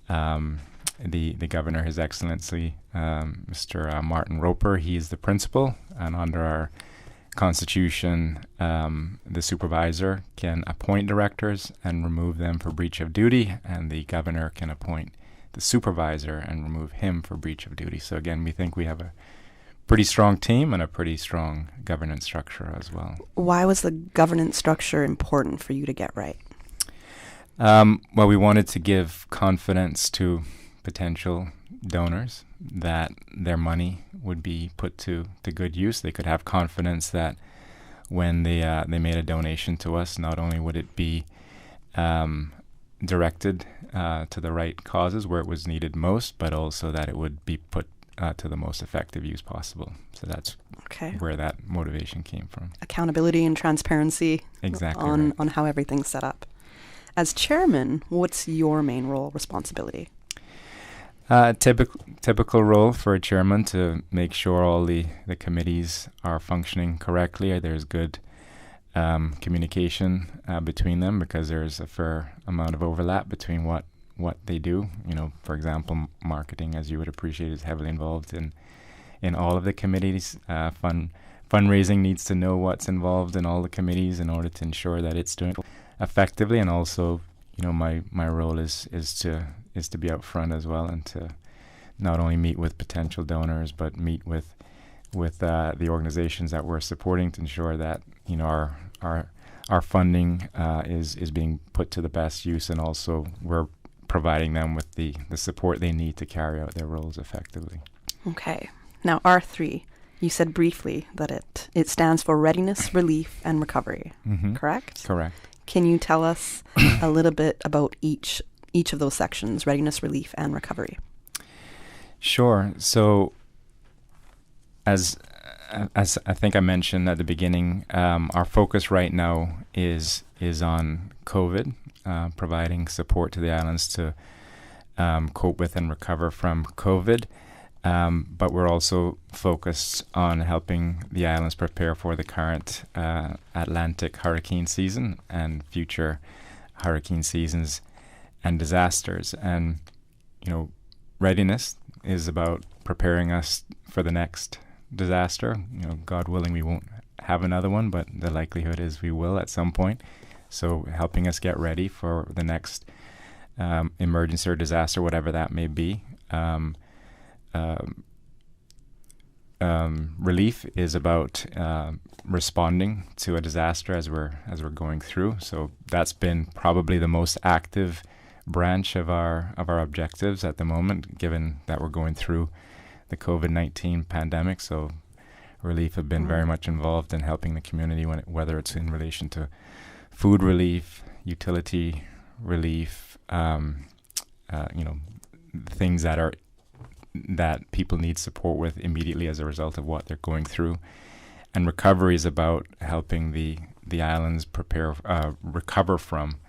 the governor, His Excellency, Mr. Martin Roper, he is the principal, and under our Constitution, the supervisor can appoint directors and remove them for breach of duty, and the governor can appoint the supervisor and remove him for breach of duty. So again, we think we have a pretty strong team and a pretty strong governance structure as well. Why was the governance structure important for you to get right? Well, we wanted to give confidence to potential donors that their money would be put to good use. They could have confidence that when they made a donation to us, not only would it be directed to the right causes where it was needed most, but also that it would be put to the most effective use possible. So that's where that motivation came from. Accountability and transparency on how everything's set up. As chairman, what's your main role, responsibility? Typical role for a chairman to make sure all the committees are functioning correctly. There's good communication between them, because there's a fair amount of overlap between what they do. For example, marketing, as you would appreciate, is heavily involved in all of the committees. Fundraising needs to know what's involved in all the committees in order to ensure that it's doing effectively. And also, my role is to be out front as well, and to not only meet with potential donors, but meet with the organizations that we're supporting to ensure that our funding is being put to the best use, and also we're providing them with the support they need to carry out their roles effectively. Okay. Now, R3, you said briefly that it stands for Readiness, Relief, and Recovery, correct? Correct. Can you tell us a little bit about each of those sections, readiness, relief, and recovery? Sure. So, as I think I mentioned at the beginning, our focus right now is on COVID, providing support to the islands to cope with and recover from COVID. But we're also focused on helping the islands prepare for the current Atlantic hurricane season and future hurricane seasons. disasters. And, readiness is about preparing us for the next disaster. God willing, we won't have another one, but the likelihood is we will at some point. So helping us get ready for the next emergency or disaster, whatever that may be. Relief is about responding to a disaster as we're going through. So that's been probably the most active branch of our objectives at the moment, given that we're going through the COVID-19 pandemic. So relief have been very much involved in helping the community, whether it's in relation to food relief, utility relief, things that people need support with immediately as a result of what they're going through. And recovery is about helping the islands recover from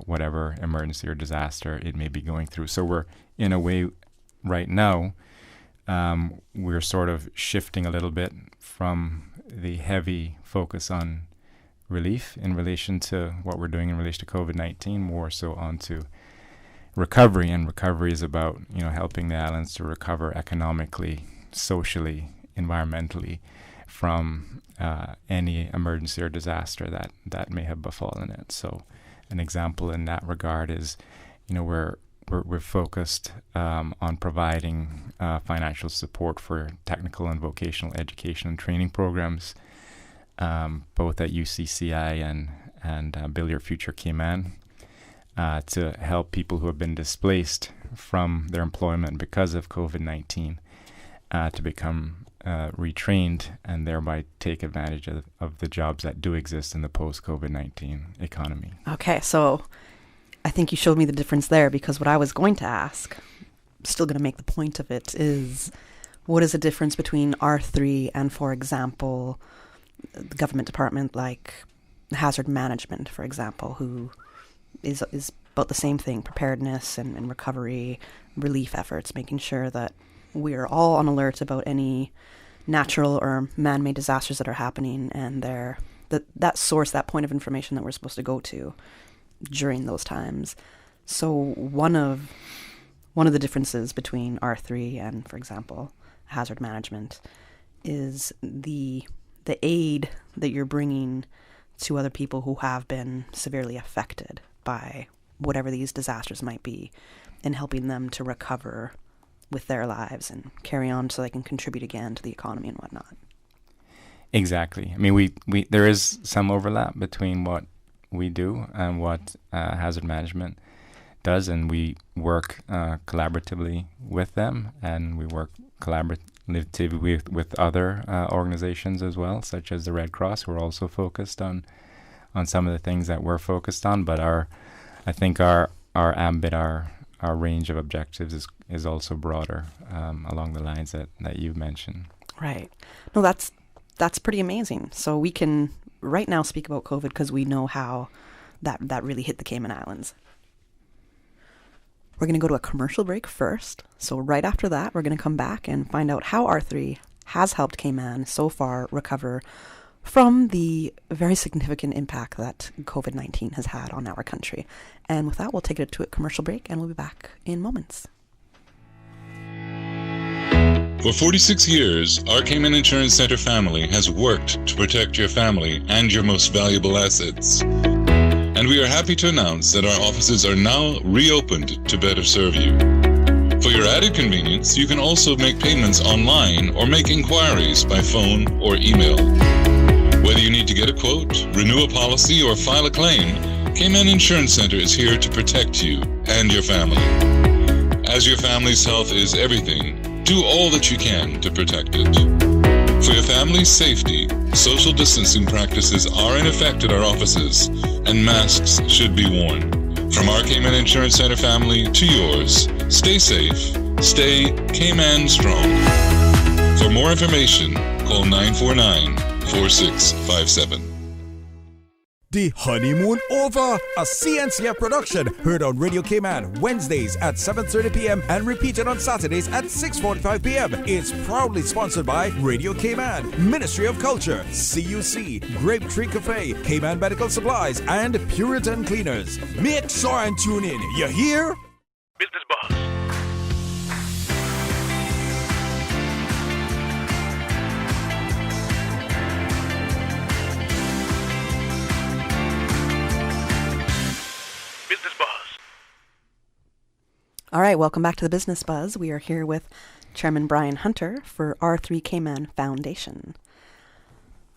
whatever emergency or disaster it may be going through. So we're, in a way, right now, we're sort of shifting a little bit from the heavy focus on relief in relation to what we're doing in relation to COVID-19, more so onto recovery. And recovery is about, helping the islands to recover economically, socially, environmentally from any emergency or disaster that may have befallen it. So an example in that regard is, we're focused on providing financial support for technical and vocational education and training programs, both at UCCI and Build Your Future Cayman, to help people who have been displaced from their employment because of COVID-19 to become retrained and thereby take advantage of the jobs that do exist in the post-COVID-19 economy. Okay, so I think you showed me the difference there, because what I was going to ask, still going to make the point of it, is what is the difference between R3 and, for example, the government department like hazard management, for example, who is about the same thing, preparedness and recovery, relief efforts, making sure that we are all on alert about any natural or man-made disasters that are happening, and that source, that point of information that we're supposed to go to during those times. So one of the differences between R3 and, for example, hazard management is the aid that you're bringing to other people who have been severely affected by whatever these disasters might be, and helping them to recover with their lives and carry on so they can contribute again to the economy and whatnot. Exactly. I mean, we there is some overlap between what we do and what hazard management does, and we work collaboratively with them, and we work collaboratively with other organizations as well, such as the Red Cross, who are also focused on some of the things that we're focused on. But I think our ambit, our range of objectives is also broader along the lines that you mentioned. Right. No, that's pretty amazing. So we can right now speak about COVID because we know how that really hit the Cayman Islands. We're going to go to a commercial break first. So right after that, we're going to come back and find out how R3 has helped Cayman so far recover from the very significant impact that COVID-19 has had on our country. And with that, we'll take it to a commercial break, and we'll be back in moments. For 46 years, our Cayman Insurance Center family has worked to protect your family and your most valuable assets. And we are happy to announce that our offices are now reopened to better serve you. For your added convenience, you can also make payments online or make inquiries by phone or email. Whether you need to get a quote, renew a policy, or file a claim, Cayman Insurance Center is here to protect you and your family. As your family's health is everything, do all that you can to protect it. For your family's safety, social distancing practices are in effect at our offices, and masks should be worn. From our Cayman Insurance Center family to yours, stay safe, stay Cayman strong. For more information, call 949-4657. The Honeymoon Over, a CNCF production, heard on Radio Cayman Wednesdays at 7:30 p.m. and repeated on Saturdays at 6:45 p.m. It's proudly sponsored by Radio Cayman, Ministry of Culture, CUC, Grape Tree Cafe, Cayman Medical Supplies, and Puritan Cleaners. Make sure and tune in. You hear? Business Buzz. All right, welcome back to the Business Buzz. We are here with Chairman Brian Hunter for R3 Cayman Foundation.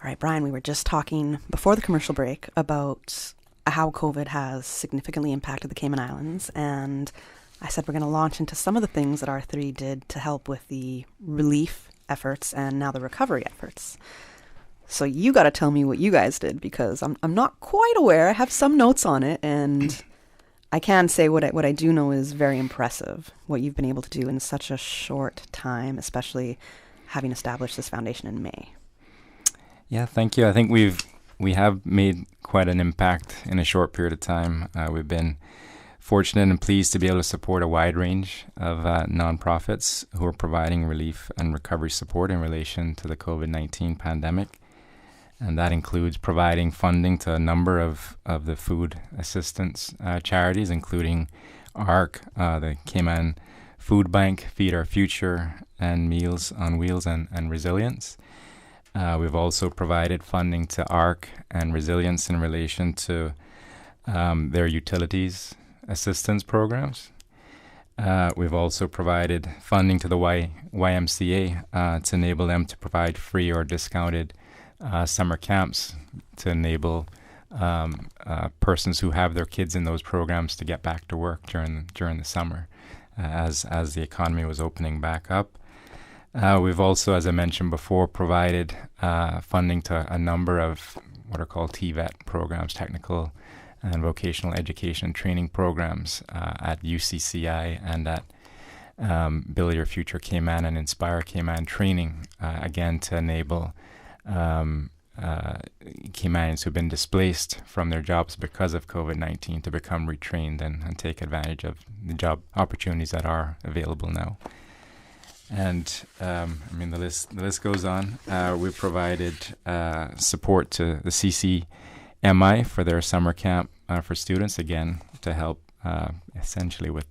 All right, Brian, we were just talking before the commercial break about how COVID has significantly impacted the Cayman Islands, and I said we're going to launch into some of the things that R3 did to help with the relief efforts and now the recovery efforts. So you got to tell me what you guys did, because I'm not quite aware. I have some notes on it, and I can say what I do know is very impressive, what you've been able to do in such a short time, especially having established this foundation in May. Yeah, thank you. I think we have made quite an impact in a short period of time. We've been fortunate and pleased to be able to support a wide range of nonprofits who are providing relief and recovery support in relation to the COVID-19 pandemic. And that includes providing funding to a number of the food assistance charities, including ARC, the Cayman Food Bank, Feed Our Future, and Meals on Wheels and Resilience. We've also provided funding to ARC and Resilience in relation to their utilities assistance programs. We've also provided funding to the YMCA to enable them to provide free or discounted summer camps to enable persons who have their kids in those programs to get back to work during the summer as the economy was opening back up. We've also, as I mentioned before, provided funding to a number of what are called TVET programs, technical and vocational education training programs at UCCI and at Build Your Future Cayman and Inspire Cayman training, again to enable Caymanians who've been displaced from their jobs because of COVID-19 to become retrained and take advantage of the job opportunities that are available now. And the list goes on. We've provided support to the CCMI for their summer camp for students, again to help essentially with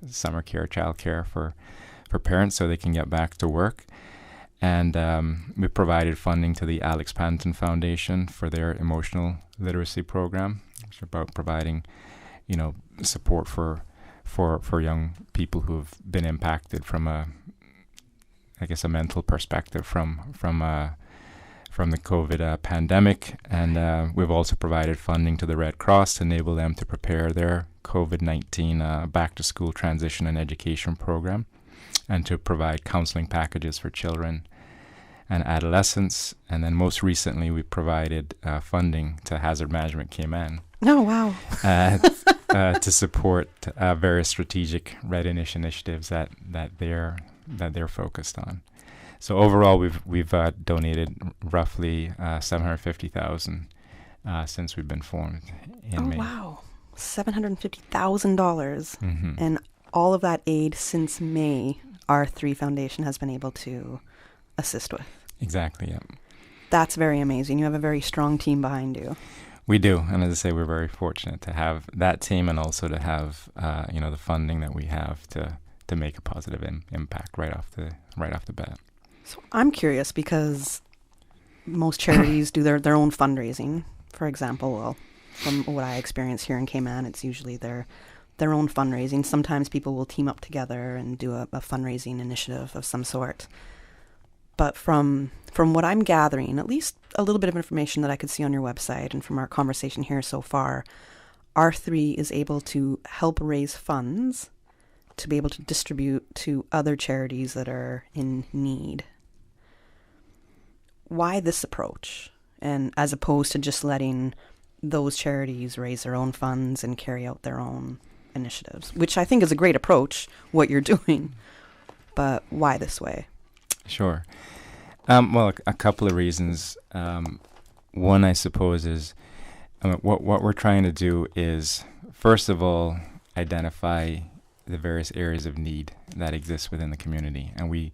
summer care, child care for parents so they can get back to work. And we provided funding to the Alex Panton Foundation for their emotional literacy program, which is about providing, support for young people who've been impacted from a mental perspective from the COVID pandemic. And we've also provided funding to the Red Cross to enable them to prepare their COVID-19 back-to-school transition and education program, and to provide counseling packages for children and adolescents. And then most recently, we provided funding to Hazard Management Cayman. Oh, wow. To support various strategic readiness initiatives that they're focused on. So overall, we've donated roughly $750,000 since we've been formed in May. Oh, wow. $750,000. Mm-hmm. And all of that aid since May, R3 Foundation has been able to assist with. Exactly, yeah. That's very amazing. You have a very strong team behind you. We do, and as I say, we're very fortunate to have that team, and also to have the funding that we have to make a positive impact right off the bat. So I'm curious, because most charities do their own fundraising. For example, well, from what I experience here in Cayman, it's usually their own fundraising. Sometimes people will team up together and do a fundraising initiative of some sort. But from what I'm gathering, at least a little bit of information that I could see on your website and from our conversation here so far, R3 is able to help raise funds to be able to distribute to other charities that are in need. Why this approach? And as opposed to just letting those charities raise their own funds and carry out their own initiatives, which I think is a great approach, what you're doing. But why this way? Sure. Well, a couple of reasons. One, I suppose, is What we're trying to do is, first of all, identify the various areas of need that exist within the community. And we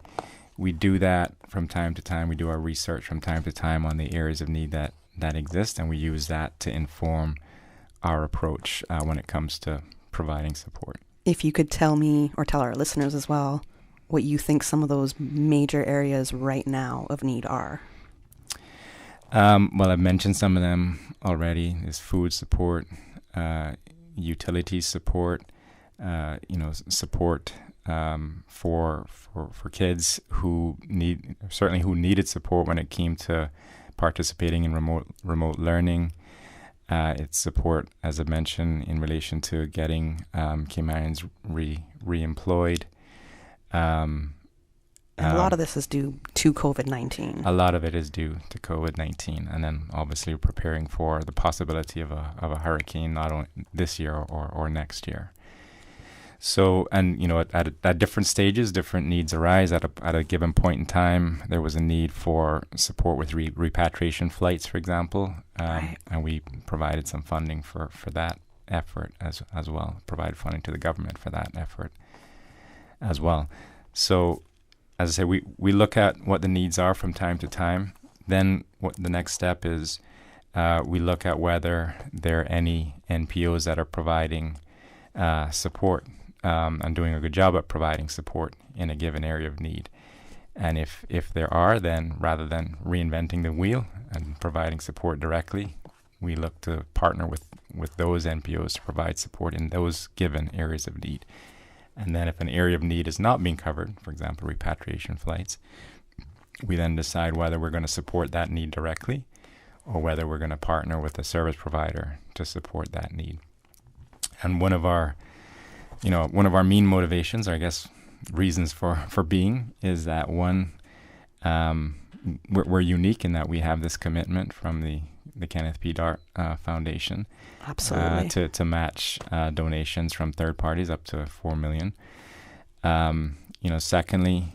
do that from time to time. We do our research from time to time on the areas of need that exist, and we use that to inform our approach when it comes to providing support. If you could tell me, or tell our listeners as well, what you think some of those major areas right now of need are. Well, I've mentioned some of them already. There's food support, utilities support, support for kids who needed support when it came to participating in remote learning. It's support, as I mentioned, in relation to getting Caymanians re-employed. And a lot of this is due to COVID-19. A lot of it is due to COVID-19, and then obviously preparing for the possibility of a hurricane, not only this year or next year. So, and at different stages, different needs arise. At a given point in time, there was a need for support with repatriation flights, for example, and we provided some funding for that effort as well. Provided funding to the government for that effort as well. So, as I say, we look at what the needs are from time to time. Then what the next step is, we look at whether there are any NPOs that are providing support and doing a good job at providing support in a given area of need. And if there are, then rather than reinventing the wheel and providing support directly, we look to partner with those NPOs to provide support in those given areas of need. And then if an area of need is not being covered, for example, repatriation flights, we then decide whether we're going to support that need directly or whether we're going to partner with a service provider to support that need. And one of our main motivations, or I guess reasons for being, is that one, we're unique in that we have this commitment from the Kenneth P. Dart Foundation. Absolutely. To match donations from third parties up to $4 million. Secondly,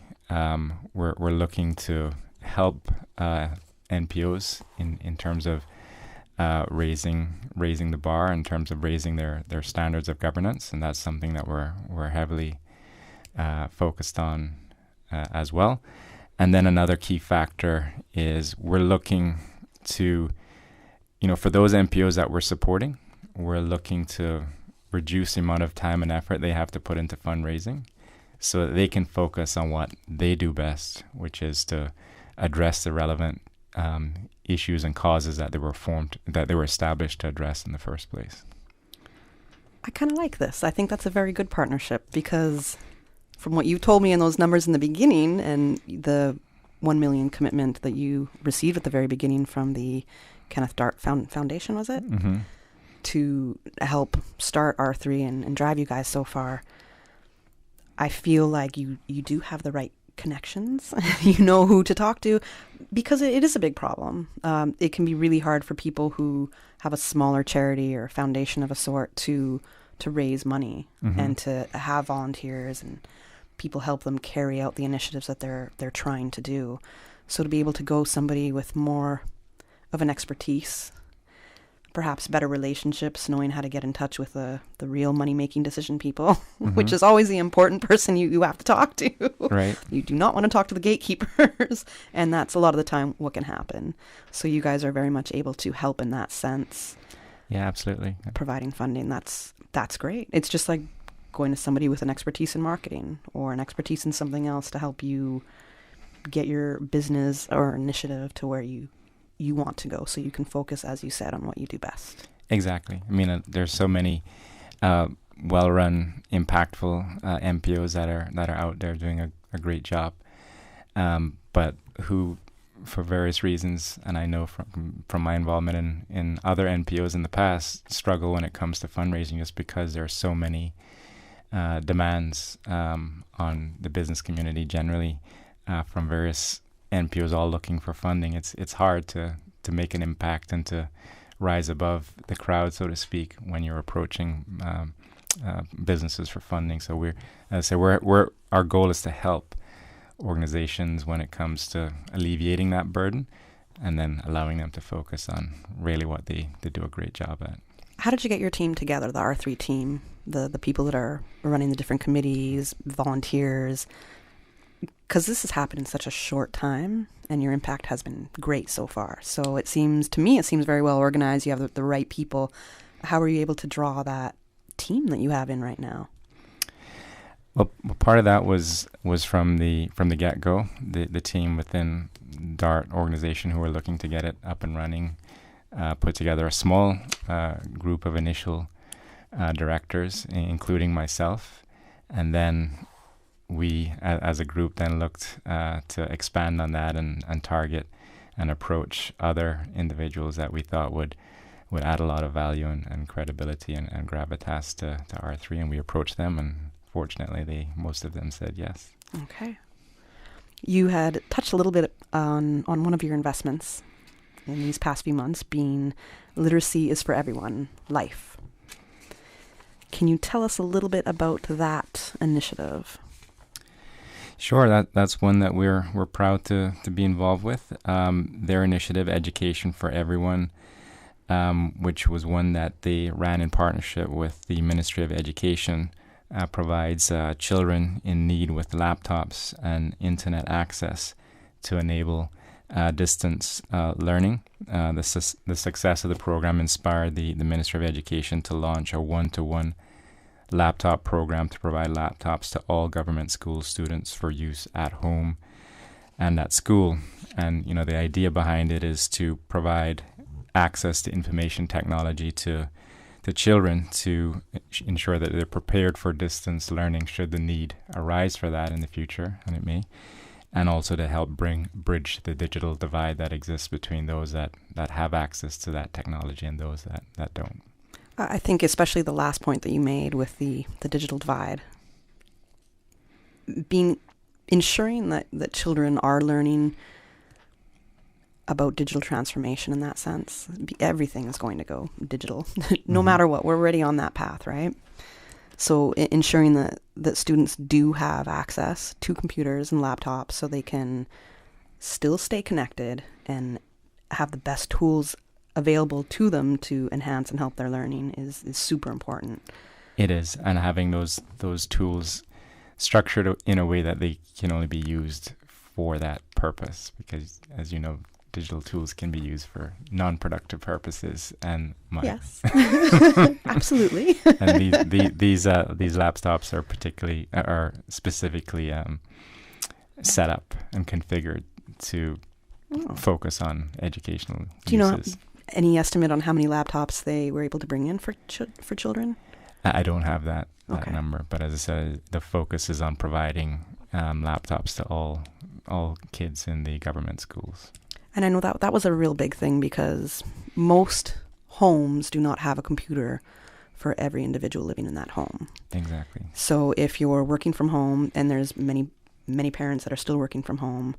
we're looking to help NPOs in terms of raising the bar, in terms of raising their standards of governance, and that's something that we're heavily focused on as well. And then another key factor is we're looking to, for those NPOs that we're supporting, we're looking to reduce the amount of time and effort they have to put into fundraising so that they can focus on what they do best, which is to address the relevant issues and causes that they were established to address in the first place. I kind of like this. I think that's a very good partnership because from what you told me in those numbers in the beginning and the $1 million commitment that you received at the very beginning from the Kenneth Dart Foundation, was it? Mm-hmm. To help start R3 and drive you guys so far, I feel like you do have the right connections. You know who to talk to, because it is a big problem. It can be really hard for people who have a smaller charity or foundation of a sort to raise money and to have volunteers and people help them carry out the initiatives that they're trying to do. So to be able to go somebody with more of an expertise, perhaps better relationships, knowing how to get in touch with the real money-making decision people, which is always the important person you have to talk to. Right. You do not want to talk to the gatekeepers, and that's a lot of the time what can happen. So you guys are very much able to help in that sense. Yeah, absolutely. Providing funding, that's great. It's just like going to somebody with an expertise in marketing or an expertise in something else to help you get your business or initiative to where you want to go, so you can focus, as you said, on what you do best. Exactly. I mean, there's so many well-run, impactful NPOs that are out there doing a great job, but who, for various reasons, and I know from my involvement in other NPOs in the past, struggle when it comes to fundraising just because there are so many demands on the business community generally from various NPOs all looking for funding. It's hard to make an impact and to rise above the crowd, so to speak, when you're approaching businesses for funding. So our goal is to help organizations when it comes to alleviating that burden and then allowing them to focus on really what they do a great job at. How did you get your team together, the R3 team, the people that are running the different committees, volunteers? Because this has happened in such a short time, and your impact has been great so far. So it seems very well organized. You have the right people. How are you able to draw that team that you have in right now? Well, part of that was from the get-go. The team within DART organization who were looking to get it up and running put together a small group of initial directors, including myself, and then we, as a group, then looked to expand on that and target and approach other individuals that we thought would add a lot of value and credibility and gravitas to R3, and we approached them, and fortunately, most of them said yes. Okay. You had touched a little bit on one of your investments in these past few months, being Literacy is for Everyone, LIFE. Can you tell us a little bit about that initiative? Sure, that's one that we're proud to be involved with. Their initiative, Education for Everyone, which was one that they ran in partnership with the Ministry of Education, provides children in need with laptops and internet access to enable distance learning. The success of the program inspired the Ministry of Education to launch a one-to-one laptop program to provide laptops to all government school students for use at home and at school. And the idea behind it is to provide access to information technology to children to ensure that they're prepared for distance learning should the need arise for that in the future, and it may, and also to help bridge the digital divide that exists between those that have access to that technology and those that don't. I think especially the last point that you made with the digital divide, ensuring that children are learning about digital transformation in that sense. Everything is going to go digital, no matter what. We're already on that path, right? So ensuring that students do have access to computers and laptops so they can still stay connected and have the best tools available to them to enhance and help their learning is super important. It is, and having those tools structured in a way that they can only be used for that purpose, because as you know, digital tools can be used for non-productive purposes and money. Yes, absolutely. And these laptops are specifically set up and configured to focus on educational Do you uses. know any estimate on how many laptops they were able to bring in for children? I don't have that number, but as I said, the focus is on providing laptops to all kids in the government schools. And I know that was a real big thing because most homes do not have a computer for every individual living in that home. Exactly. So if you're working from home, and there's many parents that are still working from home,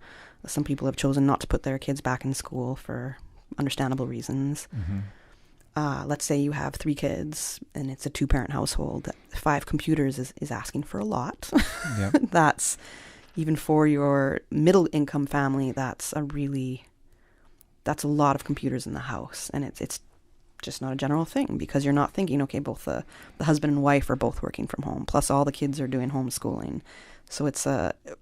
some people have chosen not to put their kids back in school for understandable reasons. Mm-hmm. Let's say you have 3 kids and it's a 2-parent household. 5 computers is asking for a lot. Yep. That's, even for your middle income family, that's a lot of computers in the house. And it's just not a general thing, because you're not thinking, okay, both the husband and wife are both working from home, plus all the kids are doing homeschooling. So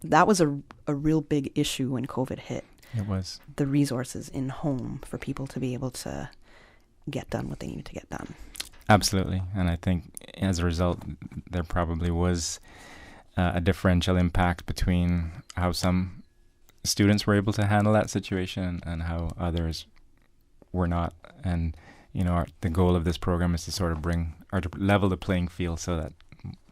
that was a real big issue when COVID hit. It was. The resources in home for people to be able to get done what they needed to get done. Absolutely. And I think as a result, there probably was a differential impact between how some students were able to handle that situation and how others were not. And, the goal of this program is to sort of to level the playing field so that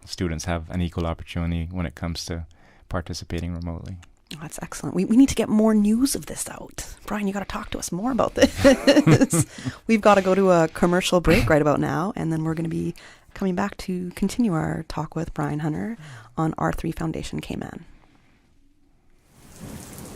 students have an equal opportunity when it comes to participating remotely. Oh, that's excellent. We need to get more news of this out. Brian, you got to talk to us more about this. We've got to go to a commercial break right about now, and then we're going to be coming back to continue our talk with Brian Hunter on R3 Foundation Cayman.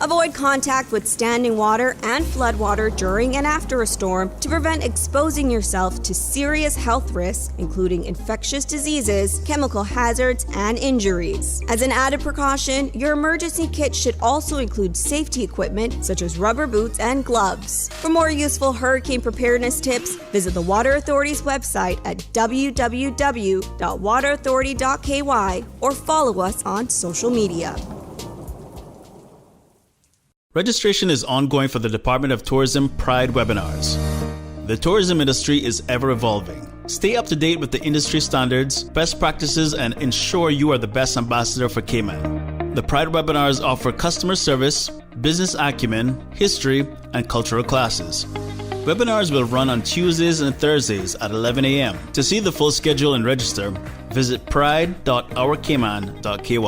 Avoid contact with standing water and floodwater during and after a storm to prevent exposing yourself to serious health risks, including infectious diseases, chemical hazards, and injuries. As an added precaution, your emergency kit should also include safety equipment such as rubber boots and gloves. For more useful hurricane preparedness tips, visit the Water Authority's website at www.waterauthority.ky or follow us on social media. Registration is ongoing for the Department of Tourism Pride webinars. The tourism industry is ever evolving. Stay up to date with the industry standards, best practices, and ensure you are the best ambassador for Cayman. The Pride webinars offer customer service, business acumen, history, and cultural classes. Webinars will run on Tuesdays and Thursdays at 11 a.m. To see the full schedule and register, visit pride.ourcayman.ky.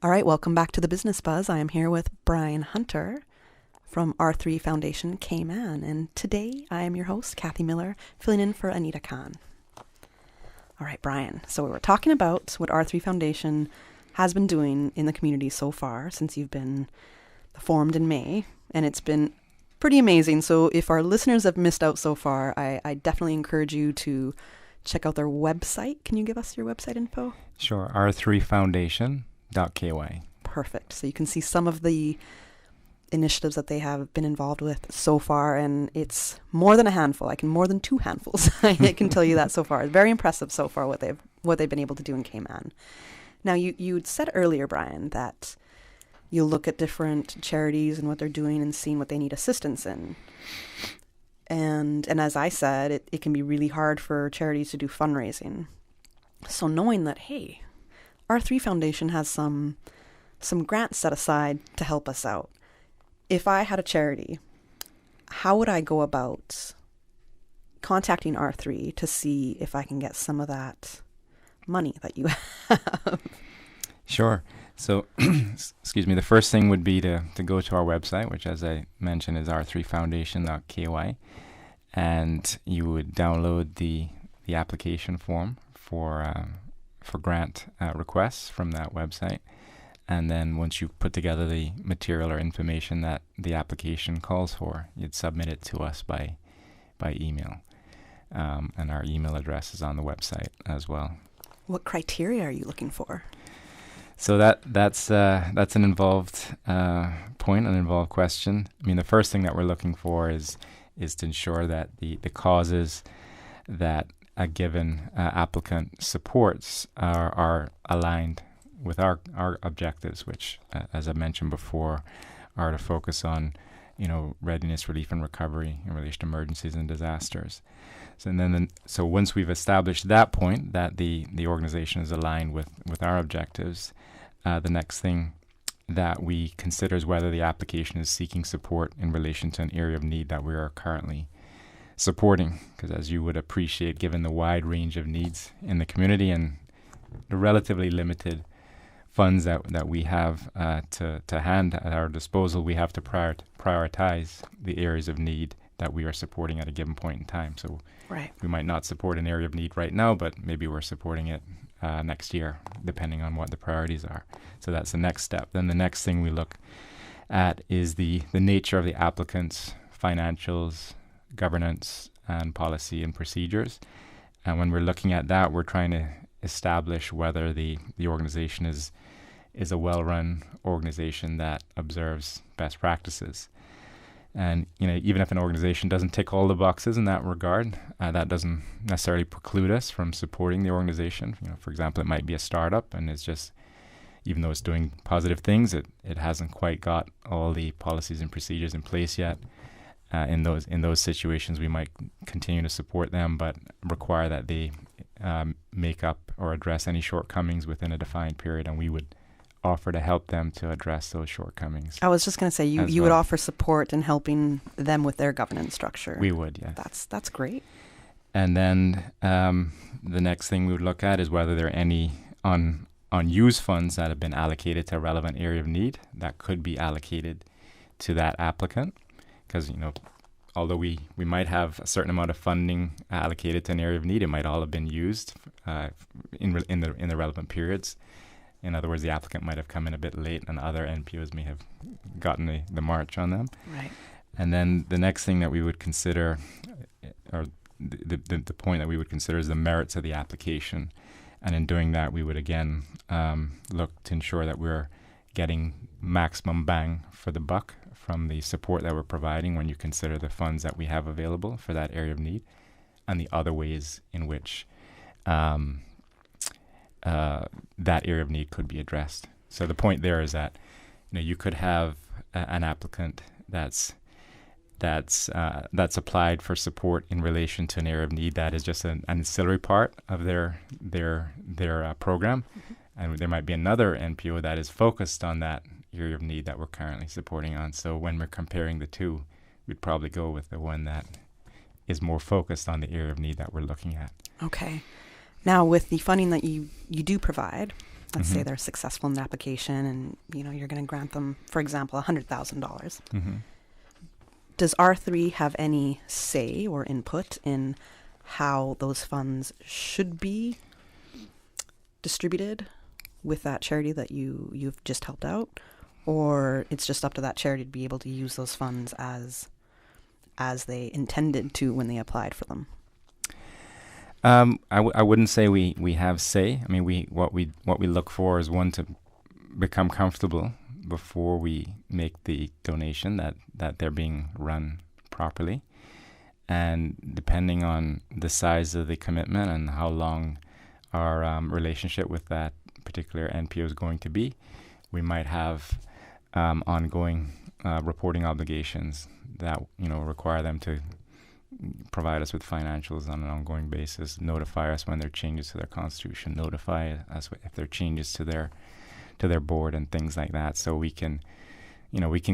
All right, welcome back to the Business Buzz. I am here with Brian Hunter from R3 Foundation Cayman, and today I am your host, Kathy Miller, filling in for Anita Khan. All right, Brian, so we were talking about what R3 Foundation has been doing in the community so far since you've been formed in May, and it's been pretty amazing. So if our listeners have missed out so far, I definitely encourage you to check out their website. Can you give us your website info? Sure, R3Foundation.ky. Perfect. So you can see some of the initiatives that they have been involved with so far, and it's more than a handful. More than 2 handfuls. I can tell you that so far. It's very impressive so far what they've been able to do in Cayman. Now you said earlier, Brian, that you look at different charities and what they're doing and seeing what they need assistance in. And as I said, it can be really hard for charities to do fundraising. So knowing that, hey, R3 Foundation has some grants set aside to help us out. If I had a charity, how would I go about contacting R3 to see if I can get some of that money that you have? Sure. So, excuse me, the first thing would be to go to our website, which, as I mentioned, is r3foundation.ky, and you would download the application form for grant requests from that website. And then once you put together the material or information that the application calls for, you'd submit it to us by email. And our email address is on the website as well. What criteria are you looking for? So that's an involved point, an involved question. I mean, the first thing that we're looking for is to ensure that the causes that a given applicant supports are aligned with our objectives, which, as I mentioned before, are to focus on, readiness, relief, and recovery in relation to emergencies and disasters. So once we've established that point, that the organization is aligned with our objectives, the next thing that we consider is whether the application is seeking support in relation to an area of need that we are currently supporting, because as you would appreciate, given the wide range of needs in the community and the relatively limited funds that we have to hand at our disposal, we have to prioritize the areas of need that we are supporting at a given point in time. So we might not support an area of need right now, but maybe we're supporting it next year, depending on what the priorities are. So that's the next step. Then the next thing we look at is the nature of the applicant's financials, governance, and policy and procedures. And when we're looking at that, we're trying to establish whether the organization is a well-run organization that observes best practices. And even if an organization doesn't tick all the boxes in that regard, that doesn't necessarily preclude us from supporting the organization. For example, it might be a startup, and it's just, even though it's doing positive things, it hasn't quite got all the policies and procedures in place yet. In those situations, we might continue to support them, but require that they make up or address any shortcomings within a defined period, and we would offer to help them to address those shortcomings. I was just going to say, you would offer support in helping them with their governance structure. We would, yes. That's great. And then the next thing we would look at is whether there are any unused funds that have been allocated to a relevant area of need that could be allocated to that applicant. Because, although we might have a certain amount of funding allocated to an area of need, it might all have been used in the relevant periods. In other words, the applicant might have come in a bit late and other NPOs may have gotten the march on them. Right. And then the next thing that we would consider, or the point that we would consider, is the merits of the application. And in doing that, we would again look to ensure that we're getting maximum bang for the buck from the support that we're providing when you consider the funds that we have available for that area of need and the other ways in which that area of need could be addressed. So the point there is that you could have an applicant that's applied for support in relation to an area of need that is just an ancillary part of their program, and there might be another NPO that is focused on that area of need that we're currently supporting on. So when we're comparing the two, we'd probably go with the one that is more focused on the area of need that we're looking at. Okay. Now, with the funding that you do provide, let's say they're successful in the application, and you're going to grant them, for example, $100,000. Does R3 have any say or input in how those funds should be distributed with that charity that you've just helped out, or it's just up to that charity to be able to use those funds as they intended to when they applied for them? I wouldn't say we have say. I mean, what we look for is, one, to become comfortable before we make the donation that they're being run properly, and depending on the size of the commitment and how long our relationship with that particular NPO is going to be, we might have ongoing reporting obligations that require them to provide us with financials on an ongoing basis, notify us when there are changes to their constitution, notify us if there are changes to their board and things like that. So we can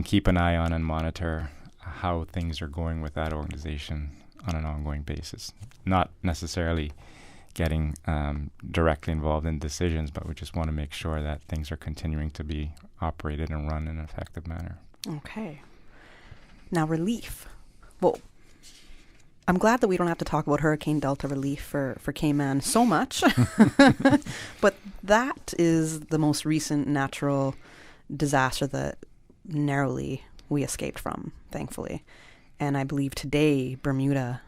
keep an eye on and monitor how things are going with that organization on an ongoing basis. Not necessarily getting directly involved in decisions, but we just want to make sure that things are continuing to be operated and run in an effective manner. Okay. Now, relief. Well, I'm glad that we don't have to talk about Hurricane Delta relief for Cayman so much, but that is the most recent natural disaster that narrowly we escaped from, thankfully. And I believe today Bermuda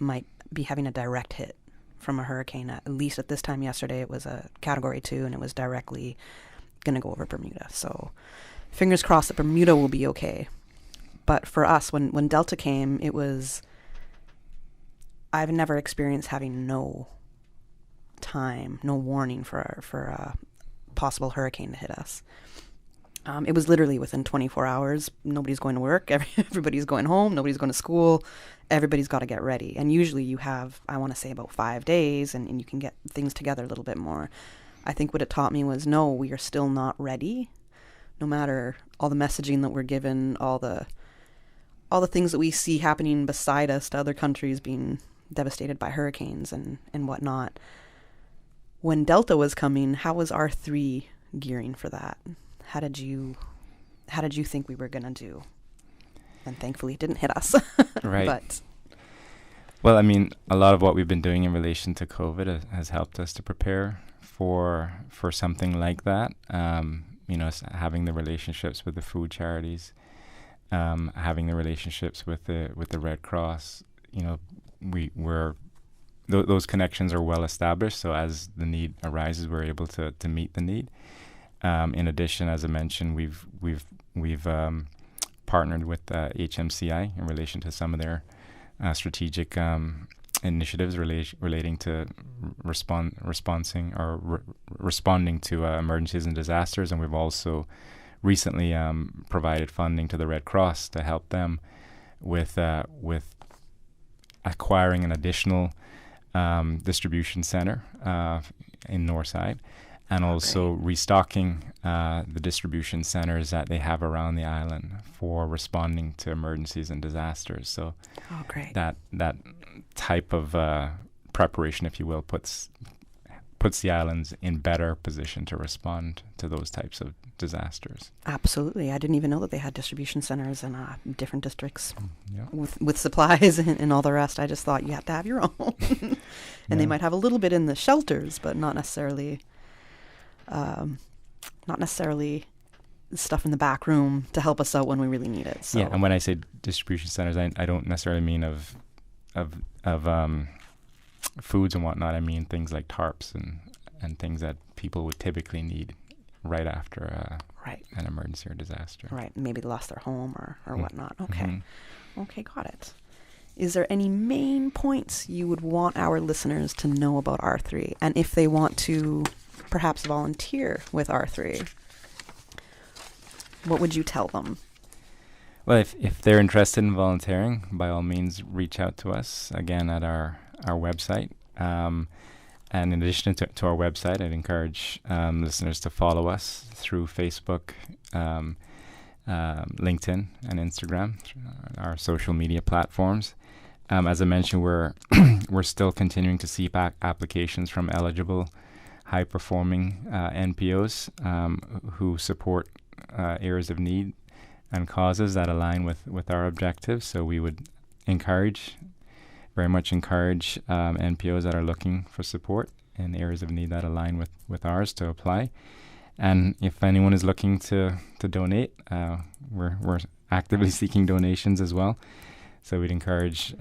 might be having a direct hit from a hurricane. At least at this time yesterday, it was a Category 2, and it was directly going to go over Bermuda. So fingers crossed that Bermuda will be okay. But for us, when Delta came, it was... I've never experienced having no time, no warning for a possible hurricane to hit us. It was literally within 24 hours. Nobody's going to work. Everybody's going home. Nobody's going to school. Everybody's got to get ready. And usually you have, I want to say, about 5 days, and you can get things together a little bit more. I think what it taught me was, no, we are still not ready. No matter all the messaging that we're given, all the things that we see happening beside us to other countries being devastated by hurricanes and whatnot. When Delta was coming, how was R3 gearing for that? How did you think we were going to do? And thankfully it didn't hit us. Right. But well, I mean, a lot of what we've been doing in relation to COVID has helped us to prepare for something like that. Having the relationships with the food charities, having the relationships with the Red Cross, those connections are well established. So as the need arises, we're able to meet the need. In addition, as I mentioned, we've partnered with HMCI in relation to some of their strategic initiatives relating to responding to emergencies and disasters, and we've also recently provided funding to the Red Cross to help them with acquiring an additional distribution center in Northside, and also restocking the distribution centers that they have around the island for responding to emergencies and disasters. So that type of preparation, if you will, puts puts the islands in better position to respond to those types of disasters. Absolutely. I didn't even know that they had distribution centers in different districts Yeah. with supplies and all the rest. I just thought you had to have your own. And they might have a little bit in the shelters, but not necessarily stuff in the back room to help us out when we really need it. So. Yeah, and when I say distribution centers, I don't necessarily mean of foods and whatnot. I mean things like tarps and things that people would typically need right after an emergency or disaster. Right, maybe they lost their home or whatnot. Okay, okay, got it. Is there any main points you would want our listeners to know about R3? And if they want to perhaps volunteer with R3, what would you tell them? Well, if they're interested in volunteering, by all means, reach out to us, again, at our website. And in addition to our website, I'd encourage listeners to follow us through Facebook, LinkedIn, and Instagram, our social media platforms. As I mentioned, we're still continuing to see applications from eligible, high-performing NPOs who support areas of need and causes that align with our objectives. So we would very much encourage NPOs that are looking for support in areas of need that align with ours to apply. And if anyone is looking to donate, we're actively seeking donations as well. So we'd encourage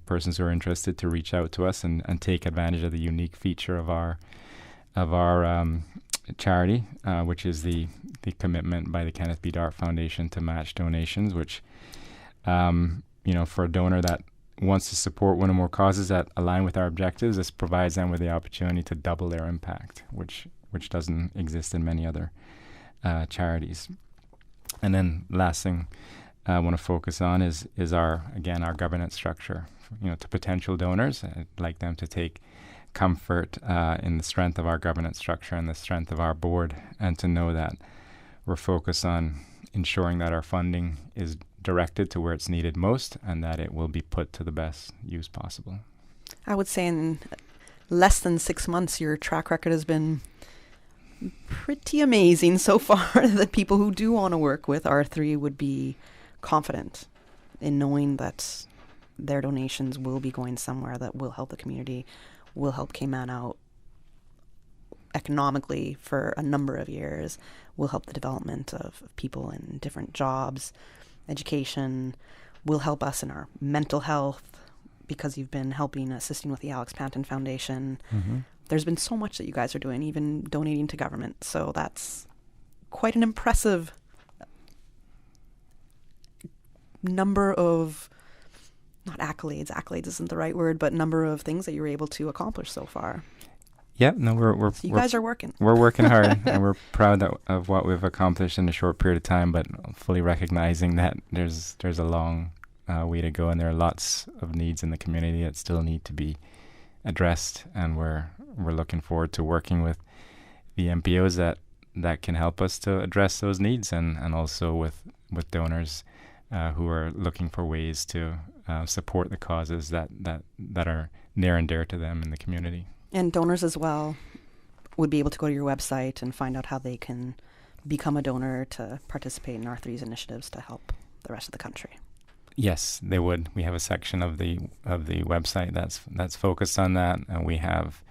persons who are interested to reach out to us and take advantage of the unique feature of our charity, which is the commitment by the Kenneth B. Dart Foundation to match donations, which, for a donor that wants to support one or more causes that align with our objectives, this provides them with the opportunity to double their impact, which doesn't exist in many other charities. And then last thing I want to focus on is our governance structure. To potential donors, I'd like them to take comfort in the strength of our governance structure and the strength of our board, and to know that we're focused on ensuring that our funding is directed to where it's needed most and that it will be put to the best use possible. I would say in less than 6 months, your track record has been pretty amazing so far that people who do want to work with R3 would be confident in knowing that their donations will be going somewhere that will help the community, will help Cayman out economically for a number of years, will help the development of people in different jobs, education, will help us in our mental health, because you've been assisting with the Alex Panton Foundation. Mm-hmm. There's been so much that you guys are doing, even donating to government. So that's quite an impressive number of, not accolades isn't the right word, but number of things that you were able to accomplish so far. Yeah, no, we're so you guys are working. We're working hard, and we're proud of what we've accomplished in a short period of time, but fully recognizing that there's a long way to go, and there are lots of needs in the community that still need to be addressed, and we're looking forward to working with the MPOs that can help us to address those needs, and also with donors who are looking for ways to support the causes that are near and dear to them in the community. And donors as well would be able to go to your website and find out how they can become a donor to participate in R3's initiatives to help the rest of the country. Yes, they would. We have a section of the website that's focused on that, and we have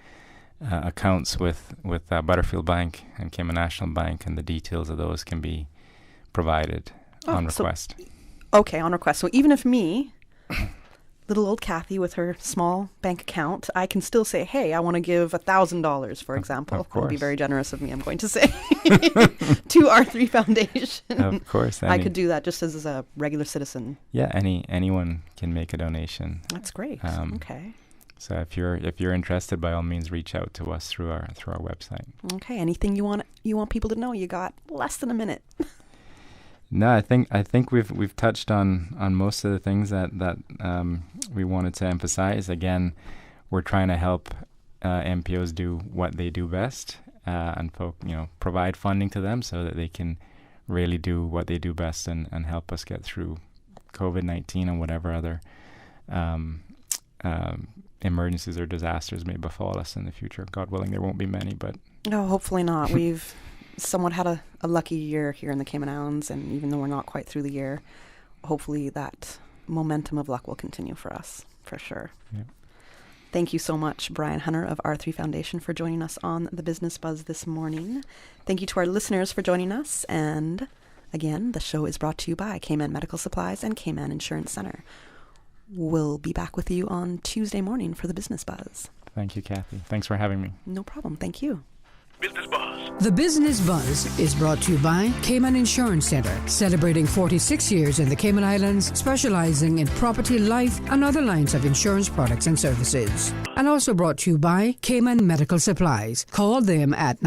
accounts with Butterfield Bank and Cayman National Bank, and the details of those can be provided on request. Okay, on request. So even if me, little old Kathy with her small bank account, I can still say, hey, I want to give $1,000, for example. Of course. That would be very generous of me, I'm going to say, to R3 Foundation. Of course. I could do that just as a regular citizen. Yeah, anyone can make a donation. That's great. Okay. So if you're interested, by all means, reach out to us through our website. Okay. Anything you want people to know? You got less than a minute. No, I think we've touched on most of the things that we wanted to emphasize. Again, we're trying to help MPOs do what they do best, and provide funding to them so that they can really do what they do best and help us get through COVID-19 and whatever other emergencies or disasters may befall us in the future. God willing, there won't be many, but... No, hopefully not. We've somewhat had a lucky year here in the Cayman Islands, and even though we're not quite through the year, hopefully that momentum of luck will continue for us, for sure. Yeah. Thank you so much, Brian Hunter of R3 Foundation, for joining us on the Business Buzz this morning. Thank you to our listeners for joining us. And again, the show is brought to you by Cayman Medical Supplies and Cayman Insurance Center. We'll be back with you on Tuesday morning for the Business Buzz. Thank you, Kathy. Thanks for having me. No problem. Thank you. Business Buzz. The Business Buzz is brought to you by Cayman Insurance Center, celebrating 46 years in the Cayman Islands, specializing in property, life, and other lines of insurance products and services. And also brought to you by Cayman Medical Supplies. Call them at